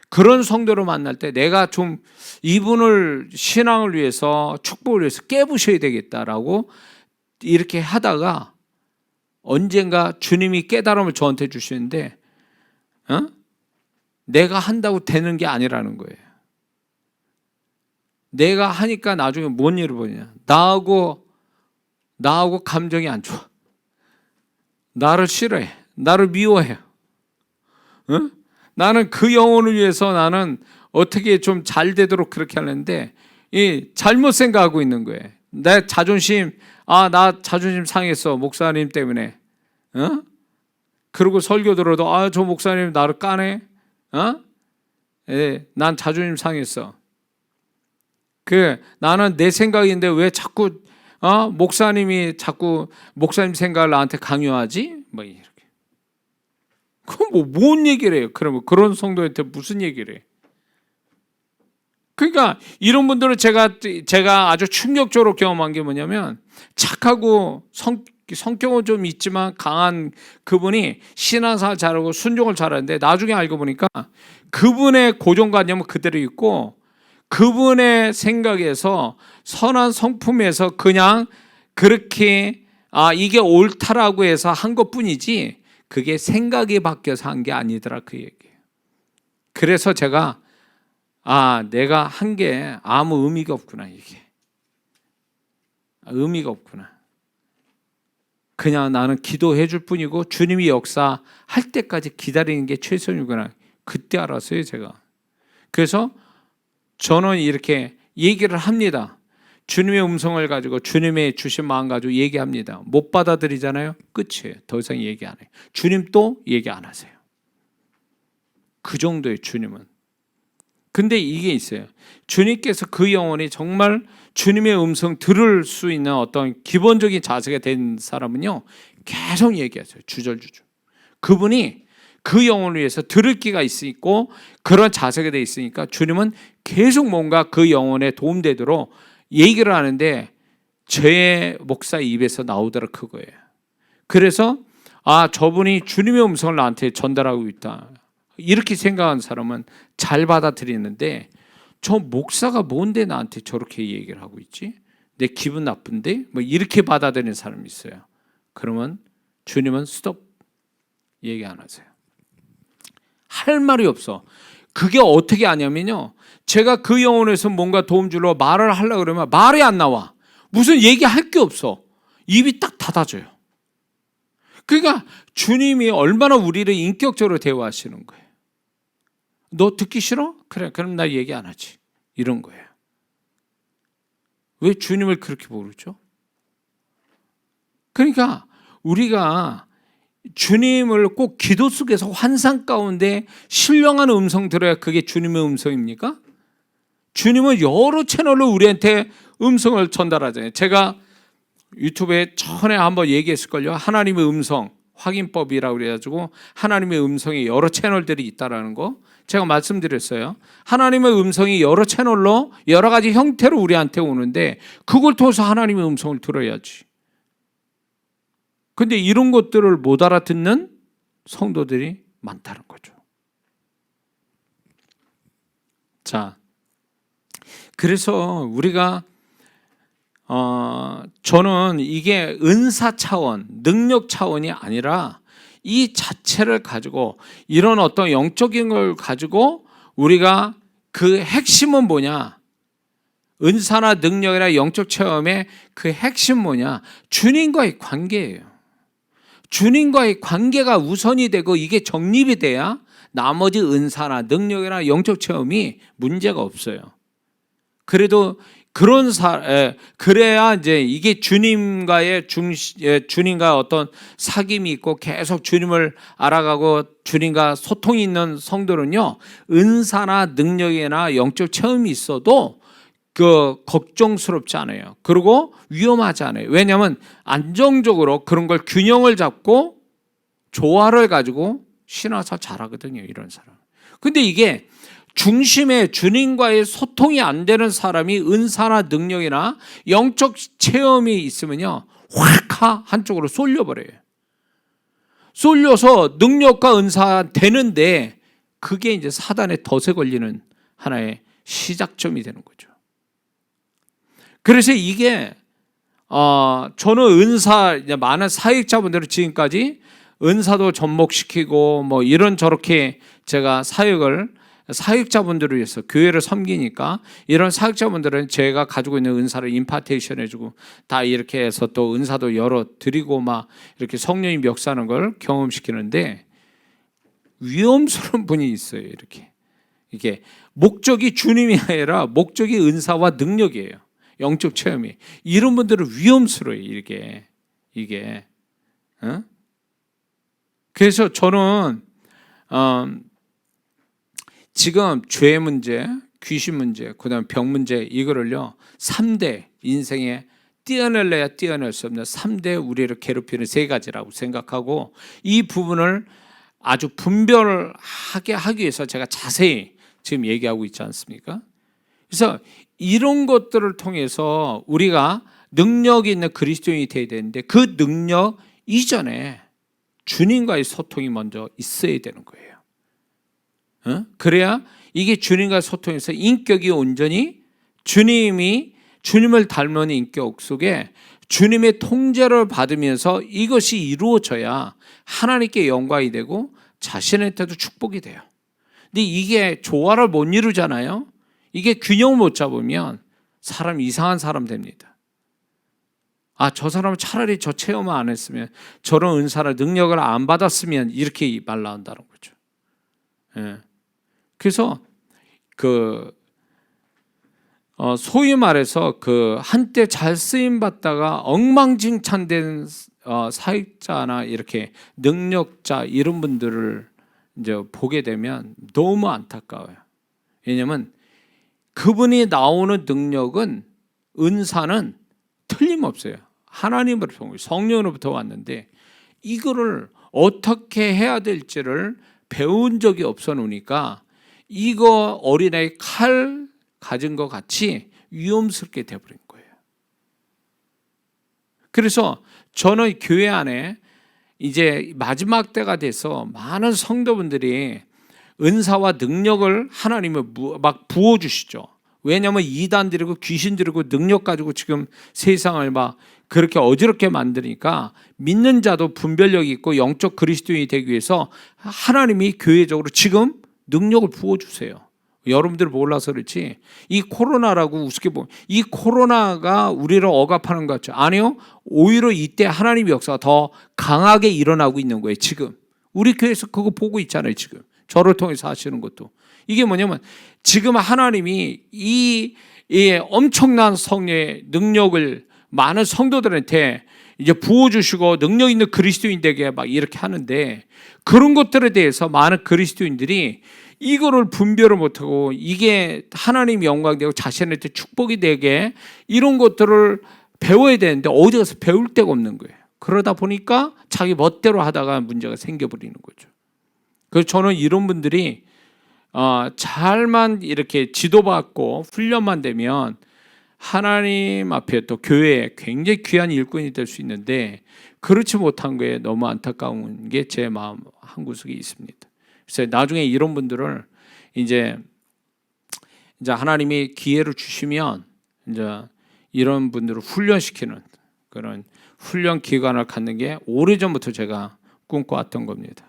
그런 성도를 만날 때 내가 좀 이분을 신앙을 위해서 축복을 위해서 깨부셔야 되겠다라고 이렇게 하다가 언젠가 주님이 깨달음을 저한테 주시는데 내가 한다고 되는 게 아니라는 거예요. 내가 하니까 나중에 뭔 일을 보냐. 나하고 감정이 안 좋아. 나를 싫어해. 나를 미워해. 어? 나는 그 영혼을 위해서 나는 어떻게 좀 잘 되도록 그렇게 하는데 이 잘못 생각하고 있는 거예요. 내 자존심, 나 자존심 상했어 목사님 때문에. 그리고 설교 들어도 저 목사님 나를 까네. 난 자존심 상했어. 나는 내 생각인데 왜 자꾸 목사님이 자꾸 목사님 생각을 나한테 강요하지? 뭐 이렇게. 그건 뭔 얘기를 해요? 그러면 그런 성도한테 무슨 얘기를 해? 그러니까 이런 분들은 제가 아주 충격적으로 경험한 게 뭐냐면 착하고 성격은 좀 있지만 강한 그분이 신앙생활 잘하고 순종을 잘하는데 나중에 알고 보니까 그분의 고정관념은 그대로 있고 그분의 생각에서 선한 성품에서 그냥 그렇게 이게 옳다라고 해서 한 것뿐이지 그게 생각이 바뀌어서 한 게 아니더라 그 얘기예요. 그래서 제가 내가 한 게 아무 의미가 없구나 이게. 의미가 없구나. 그냥 나는 기도해 줄 뿐이고 주님이 역사할 때까지 기다리는 게 최선이구나. 그때 알았어요 제가. 그래서 저는 이렇게 얘기를 합니다. 주님의 음성을 가지고 주님의 주신 마음 가지고 얘기합니다. 못 받아들이잖아요. 끝이에요. 더 이상 얘기 안 해요. 주님 또 얘기 안 하세요. 그 정도의 주님은. 근데 이게 있어요. 주님께서 그 영혼이 정말 주님의 음성 들을 수 있는 어떤 기본적인 자세가 된 사람은요 계속 얘기하세요. 주절주절. 그분이 그 영혼을 위해서 들을 기가 있고 그런 자세가 돼 있으니까 주님은 계속 뭔가 그 영혼에 도움되도록 얘기를 하는데 제 목사 입에서 나오더라 그거예요. 그래서 저분이 주님의 음성을 나한테 전달하고 있다. 이렇게 생각하는 사람은 잘 받아들이는데 저 목사가 뭔데 나한테 저렇게 얘기를 하고 있지? 내 기분 나쁜데? 뭐 이렇게 받아들이는 사람이 있어요. 그러면 주님은 스톱. 얘기 안 하세요. 할 말이 없어. 그게 어떻게 아냐면요. 제가 그 영혼에서 뭔가 도움 주러 말을 하려고 그러면 말이 안 나와. 무슨 얘기할 게 없어. 입이 딱 닫아져요. 그러니까 주님이 얼마나 우리를 인격적으로 대화하시는 거예요. 너 듣기 싫어? 그래, 그럼 나 얘기 안 하지. 이런 거예요. 왜 주님을 그렇게 모르죠? 그러니까 우리가 주님을 꼭 기도 속에서 환상 가운데 신령한 음성 들어야 그게 주님의 음성입니까? 주님은 여러 채널로 우리한테 음성을 전달하잖아요. 제가 유튜브에 전에 한번 얘기했을걸요. 하나님의 음성 확인법이라고 그래가지고 하나님의 음성이 여러 채널들이 있다라는 거 제가 말씀드렸어요. 하나님의 음성이 여러 채널로 여러 가지 형태로 우리한테 오는데 그걸 통해서 하나님의 음성을 들어야지. 근데 이런 것들을 못 알아듣는 성도들이 많다는 거죠. 자, 그래서 우리가 저는 이게 은사 차원, 능력 차원이 아니라 이 자체를 가지고 이런 어떤 영적인 걸 가지고 우리가 그 핵심은 뭐냐? 은사나 능력이나 영적 체험의 그 핵심 뭐냐? 주님과의 관계예요. 주님과의 관계가 우선이 되고 이게 정립이 돼야 나머지 은사나 능력이나 영적 체험이 문제가 없어요. 그래도 그래야 이제 이게 주님과의 주님과 어떤 사귐이 있고 계속 주님을 알아가고 주님과 소통이 있는 성도는요, 은사나 능력이나 영적 체험이 있어도 걱정스럽지 않아요. 그리고 위험하지 않아요. 왜냐하면 안정적으로 그런 걸 균형을 잡고 조화를 가지고 신화사 잘하거든요, 이런 사람. 근데 이게 중심에 주님과의 소통이 안 되는 사람이 은사나 능력이나 영적 체험이 있으면요, 확 한쪽으로 쏠려버려요. 쏠려서 능력과 은사 되는데 그게 이제 사단의 덫에 걸리는 하나의 시작점이 되는 거죠. 그래서 이게 저는 은사 많은 사역자분들을 지금까지 은사도 접목시키고 뭐 이런 저렇게 제가 사역자분들을 위해서 교회를 섬기니까 이런 사역자분들은 제가 가지고 있는 은사를 임파테이션 해주고 다 이렇게 해서 또 은사도 열어 드리고 막 이렇게 성령이 멱사는 걸 경험시키는데 위험스러운 분이 있어요. 이게 목적이 주님이 아니라 목적이 은사와 능력이에요. 영적 체험이. 이런 분들은 위험스러워요. 이게. 그래서 저는 지금 죄 문제, 귀신 문제, 그다음 병 문제 이거를요 3대 인생에 떼어낼래야 떼어낼 수 없는 3대 우리를 괴롭히는 3가지라고 생각하고 이 부분을 아주 분별하게 하기 위해서 제가 자세히 지금 얘기하고 있지 않습니까? 그래서 이런 것들을 통해서 우리가 능력이 있는 그리스도인이 되어야 되는데 그 능력 이전에 주님과의 소통이 먼저 있어야 되는 거예요. 그래야 이게 주님과의 소통에서 인격이 온전히 주님을 닮은 인격 속에 주님의 통제를 받으면서 이것이 이루어져야 하나님께 영광이 되고 자신한테도 축복이 돼요. 근데 이게 조화를 못 이루잖아요. 이게 균형을 못 잡으면 사람 이상한 사람 됩니다. 저 사람은 차라리 저 체험을 안 했으면, 저런 은사를 능력을 안 받았으면 이렇게 말 나온다는 거죠. 그래서 소위 말해서 한때 잘 쓰임 받다가 엉망진창된 사역자나 이렇게 능력자 이런 분들을 이제 보게 되면 너무 안타까워요. 왜냐하면 그분이 나오는 능력은, 은사는 틀림없어요. 하나님으로부터, 성령으로부터 왔는데 이거를 어떻게 해야 될지를 배운 적이 없어 놓으니까 이거 어린아이 칼 가진 것 같이 위험스럽게 돼버린 거예요. 그래서 저는 교회 안에 이제 마지막 때가 돼서 많은 성도분들이 은사와 능력을 하나님이 막 부어주시죠. 왜냐하면 이단들이고 귀신들이고 능력 가지고 지금 세상을 막 그렇게 어지럽게 만드니까 믿는 자도 분별력이 있고 영적 그리스도인이 되기 위해서 하나님이 교회적으로 지금 능력을 부어주세요. 여러분들 몰라서 그렇지 이 코로나라고 우습게 보면 이 코로나가 우리를 억압하는 것 같죠? 아니요. 오히려 이때 하나님의 역사가 더 강하게 일어나고 있는 거예요. 지금 우리 교회에서 그거 보고 있잖아요. 지금 저를 통해서 하시는 것도. 이게 뭐냐면 지금 하나님이 이 엄청난 성령의 능력을 많은 성도들한테 이제 부어주시고 능력 있는 그리스도인에게 막 이렇게 하는데, 그런 것들에 대해서 많은 그리스도인들이 이거를 분별을 못하고 이게 하나님 영광이 되고 자신한테 축복이 되게 이런 것들을 배워야 되는데 어디 가서 배울 데가 없는 거예요. 그러다 보니까 자기 멋대로 하다가 문제가 생겨버리는 거죠. 그래서 저는 이런 분들이 잘만 이렇게 지도받고 훈련만 되면 하나님 앞에 또 교회에 굉장히 귀한 일꾼이 될 수 있는데, 그렇지 못한 거에 너무 안타까운 게 제 마음 한구석에 있습니다. 그래서 나중에 이런 분들을 이제 하나님이 기회를 주시면 이제 이런 분들을 훈련시키는 그런 훈련 기관을 갖는 게 오래전부터 제가 꿈꿔왔던 겁니다.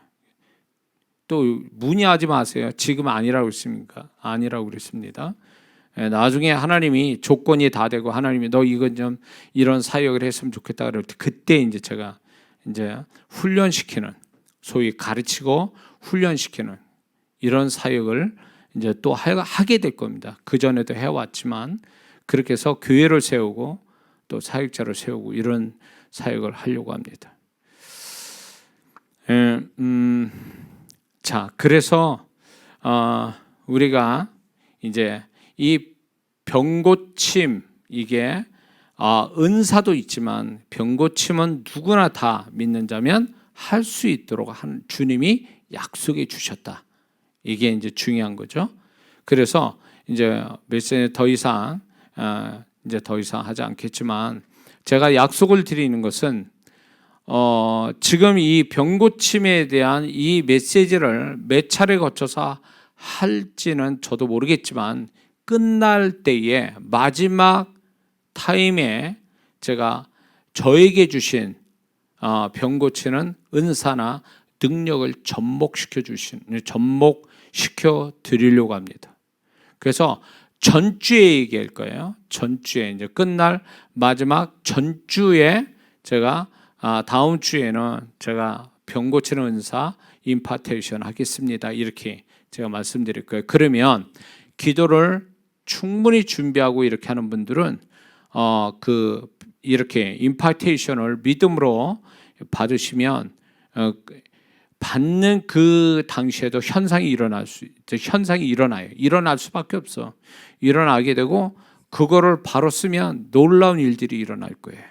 또 문의하지 마세요. 지금 아니라고 했습니까? 아니라고 그랬습니다. 나중에 하나님이 조건이 다 되고 하나님이 너 이건 좀 이런 사역을 했으면 좋겠다 그럴 때 그때 이제 제가 이제 훈련시키는, 소위 가르치고 훈련시키는 이런 사역을 이제 또 하게 될 겁니다. 그 전에도 해왔지만 그렇게 해서 교회를 세우고 또 사역자를 세우고 이런 사역을 하려고 합니다. 자, 그래서 우리가 이제 이 병고침, 이게 은사도 있지만 병고침은 누구나 다 믿는 자면 할 수 있도록 한 주님이 약속해 주셨다. 이게 이제 중요한 거죠. 그래서 이제 메시지 더 이상 하지 않겠지만 제가 약속을 드리는 것은 지금 이 병고침에 대한 이 메시지를 몇 차례 거쳐서 할지는 저도 모르겠지만 끝날 때에 마지막 타임에 제가 저에게 주신 병고치는 은사나 능력을 접목시켜 드리려고 합니다. 그래서 전주에 얘기할 거예요. 전주에 이제 끝날 마지막 전주에 제가 다음 주에는 제가 병 고치는 은사 임파테이션 하겠습니다. 이렇게 제가 말씀드릴 거예요. 그러면 기도를 충분히 준비하고 이렇게 하는 분들은 이렇게 임파테이션을 믿음으로 받으시면 받는 그 당시에도 현상이 일어나요. 일어날 수밖에 없어. 일어나게 되고 그거를 바로 쓰면 놀라운 일들이 일어날 거예요.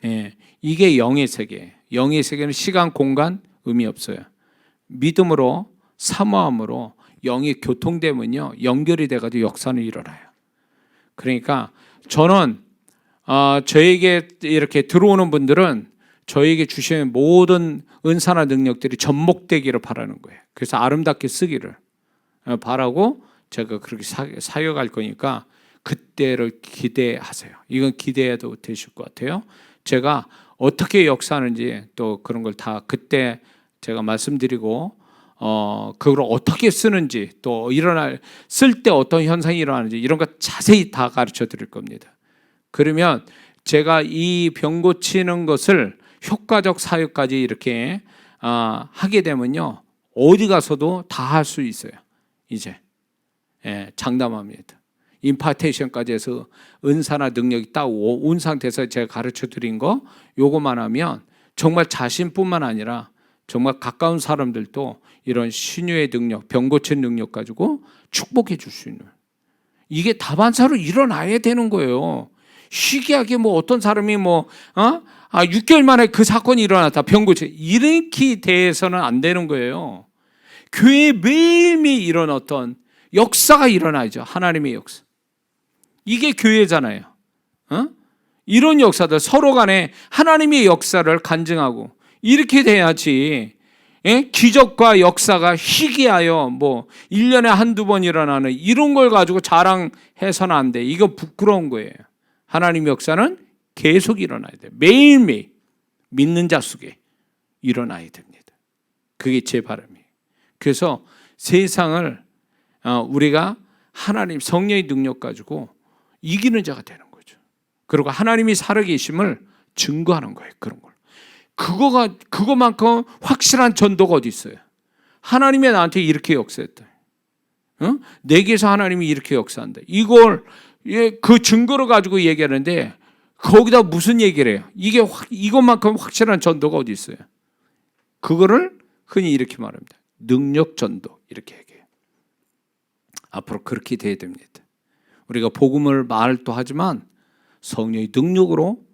예, 이게 영의 세계. 영의 세계는 시간, 공간 의미 없어요. 믿음으로 사모함으로 영이 교통되면요 연결이 돼가지고 역사는 일어나요. 그러니까 저는 저에게 이렇게 들어오는 분들은 저에게 주시는 모든 은사나 능력들이 접목되기를 바라는 거예요. 그래서 아름답게 쓰기를 바라고 제가 그렇게 사역할 거니까 그때를 기대하세요. 이건 기대해도 되실 것 같아요. 제가 어떻게 역사하는지 또 그런 걸 다 그때 제가 말씀드리고 그걸 어떻게 쓰는지 또 쓸 때 어떤 현상이 일어나는지 이런 거 자세히 다 가르쳐 드릴 겁니다. 그러면 제가 이 병 고치는 것을 효과적 사역까지 이렇게 하게 되면요 어디 가서도 다 할 수 있어요. 이제 장담합니다. 임파테이션까지 해서 은사나 능력이 딱 온 상태에서 제가 가르쳐 드린 거 요거만 하면 정말 자신뿐만 아니라 정말 가까운 사람들도 이런 신유의 능력, 병 고치는 능력 가지고 축복해 줄 수 있는 이게 다반사로 일어나야 되는 거예요. 희귀하게 어떤 사람이 6개월 만에 그 사건이 일어났다. 병 고치 이렇게 대해서는 안 되는 거예요. 교회에 매일매일 이런 어떤 역사가 일어나죠. 하나님의 역사. 이게 교회잖아요. 이런 역사들 서로 간에 하나님의 역사를 간증하고 이렇게 돼야지. 기적과 역사가 희귀하여 1년에 한두 번 일어나는 이런 걸 가지고 자랑해서는 안 돼. 이거 부끄러운 거예요. 하나님의 역사는 계속 일어나야 돼. 매일매일 믿는 자 속에 일어나야 됩니다. 그게 제 바람이에요. 그래서 세상을 우리가 하나님 성령의 능력 가지고 이기는 자가 되는 거죠. 그리고 하나님이 살아계심을 증거하는 거예요. 그런 걸. 그거만큼 확실한 전도가 어디 있어요? 하나님이 나한테 이렇게 역사했다. 내게서 하나님이 이렇게 역사한다. 이걸 그 증거를 가지고 얘기하는데 거기다 무슨 얘기를 해요? 이것만큼 확실한 전도가 어디 있어요? 그거를 흔히 이렇게 말합니다. 능력 전도 이렇게 얘기해요. 앞으로 그렇게 돼야 됩니다. 우리가 복음을 말도 하지만 성령의 능력으로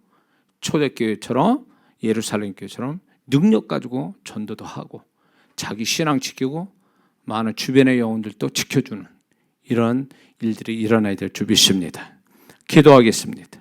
초대교회처럼 예루살렘 교회처럼 능력 가지고 전도도 하고 자기 신앙 지키고 많은 주변의 영혼들도 지켜주는 이런 일들이 일어나야 될 줄 믿습니다. 기도하겠습니다.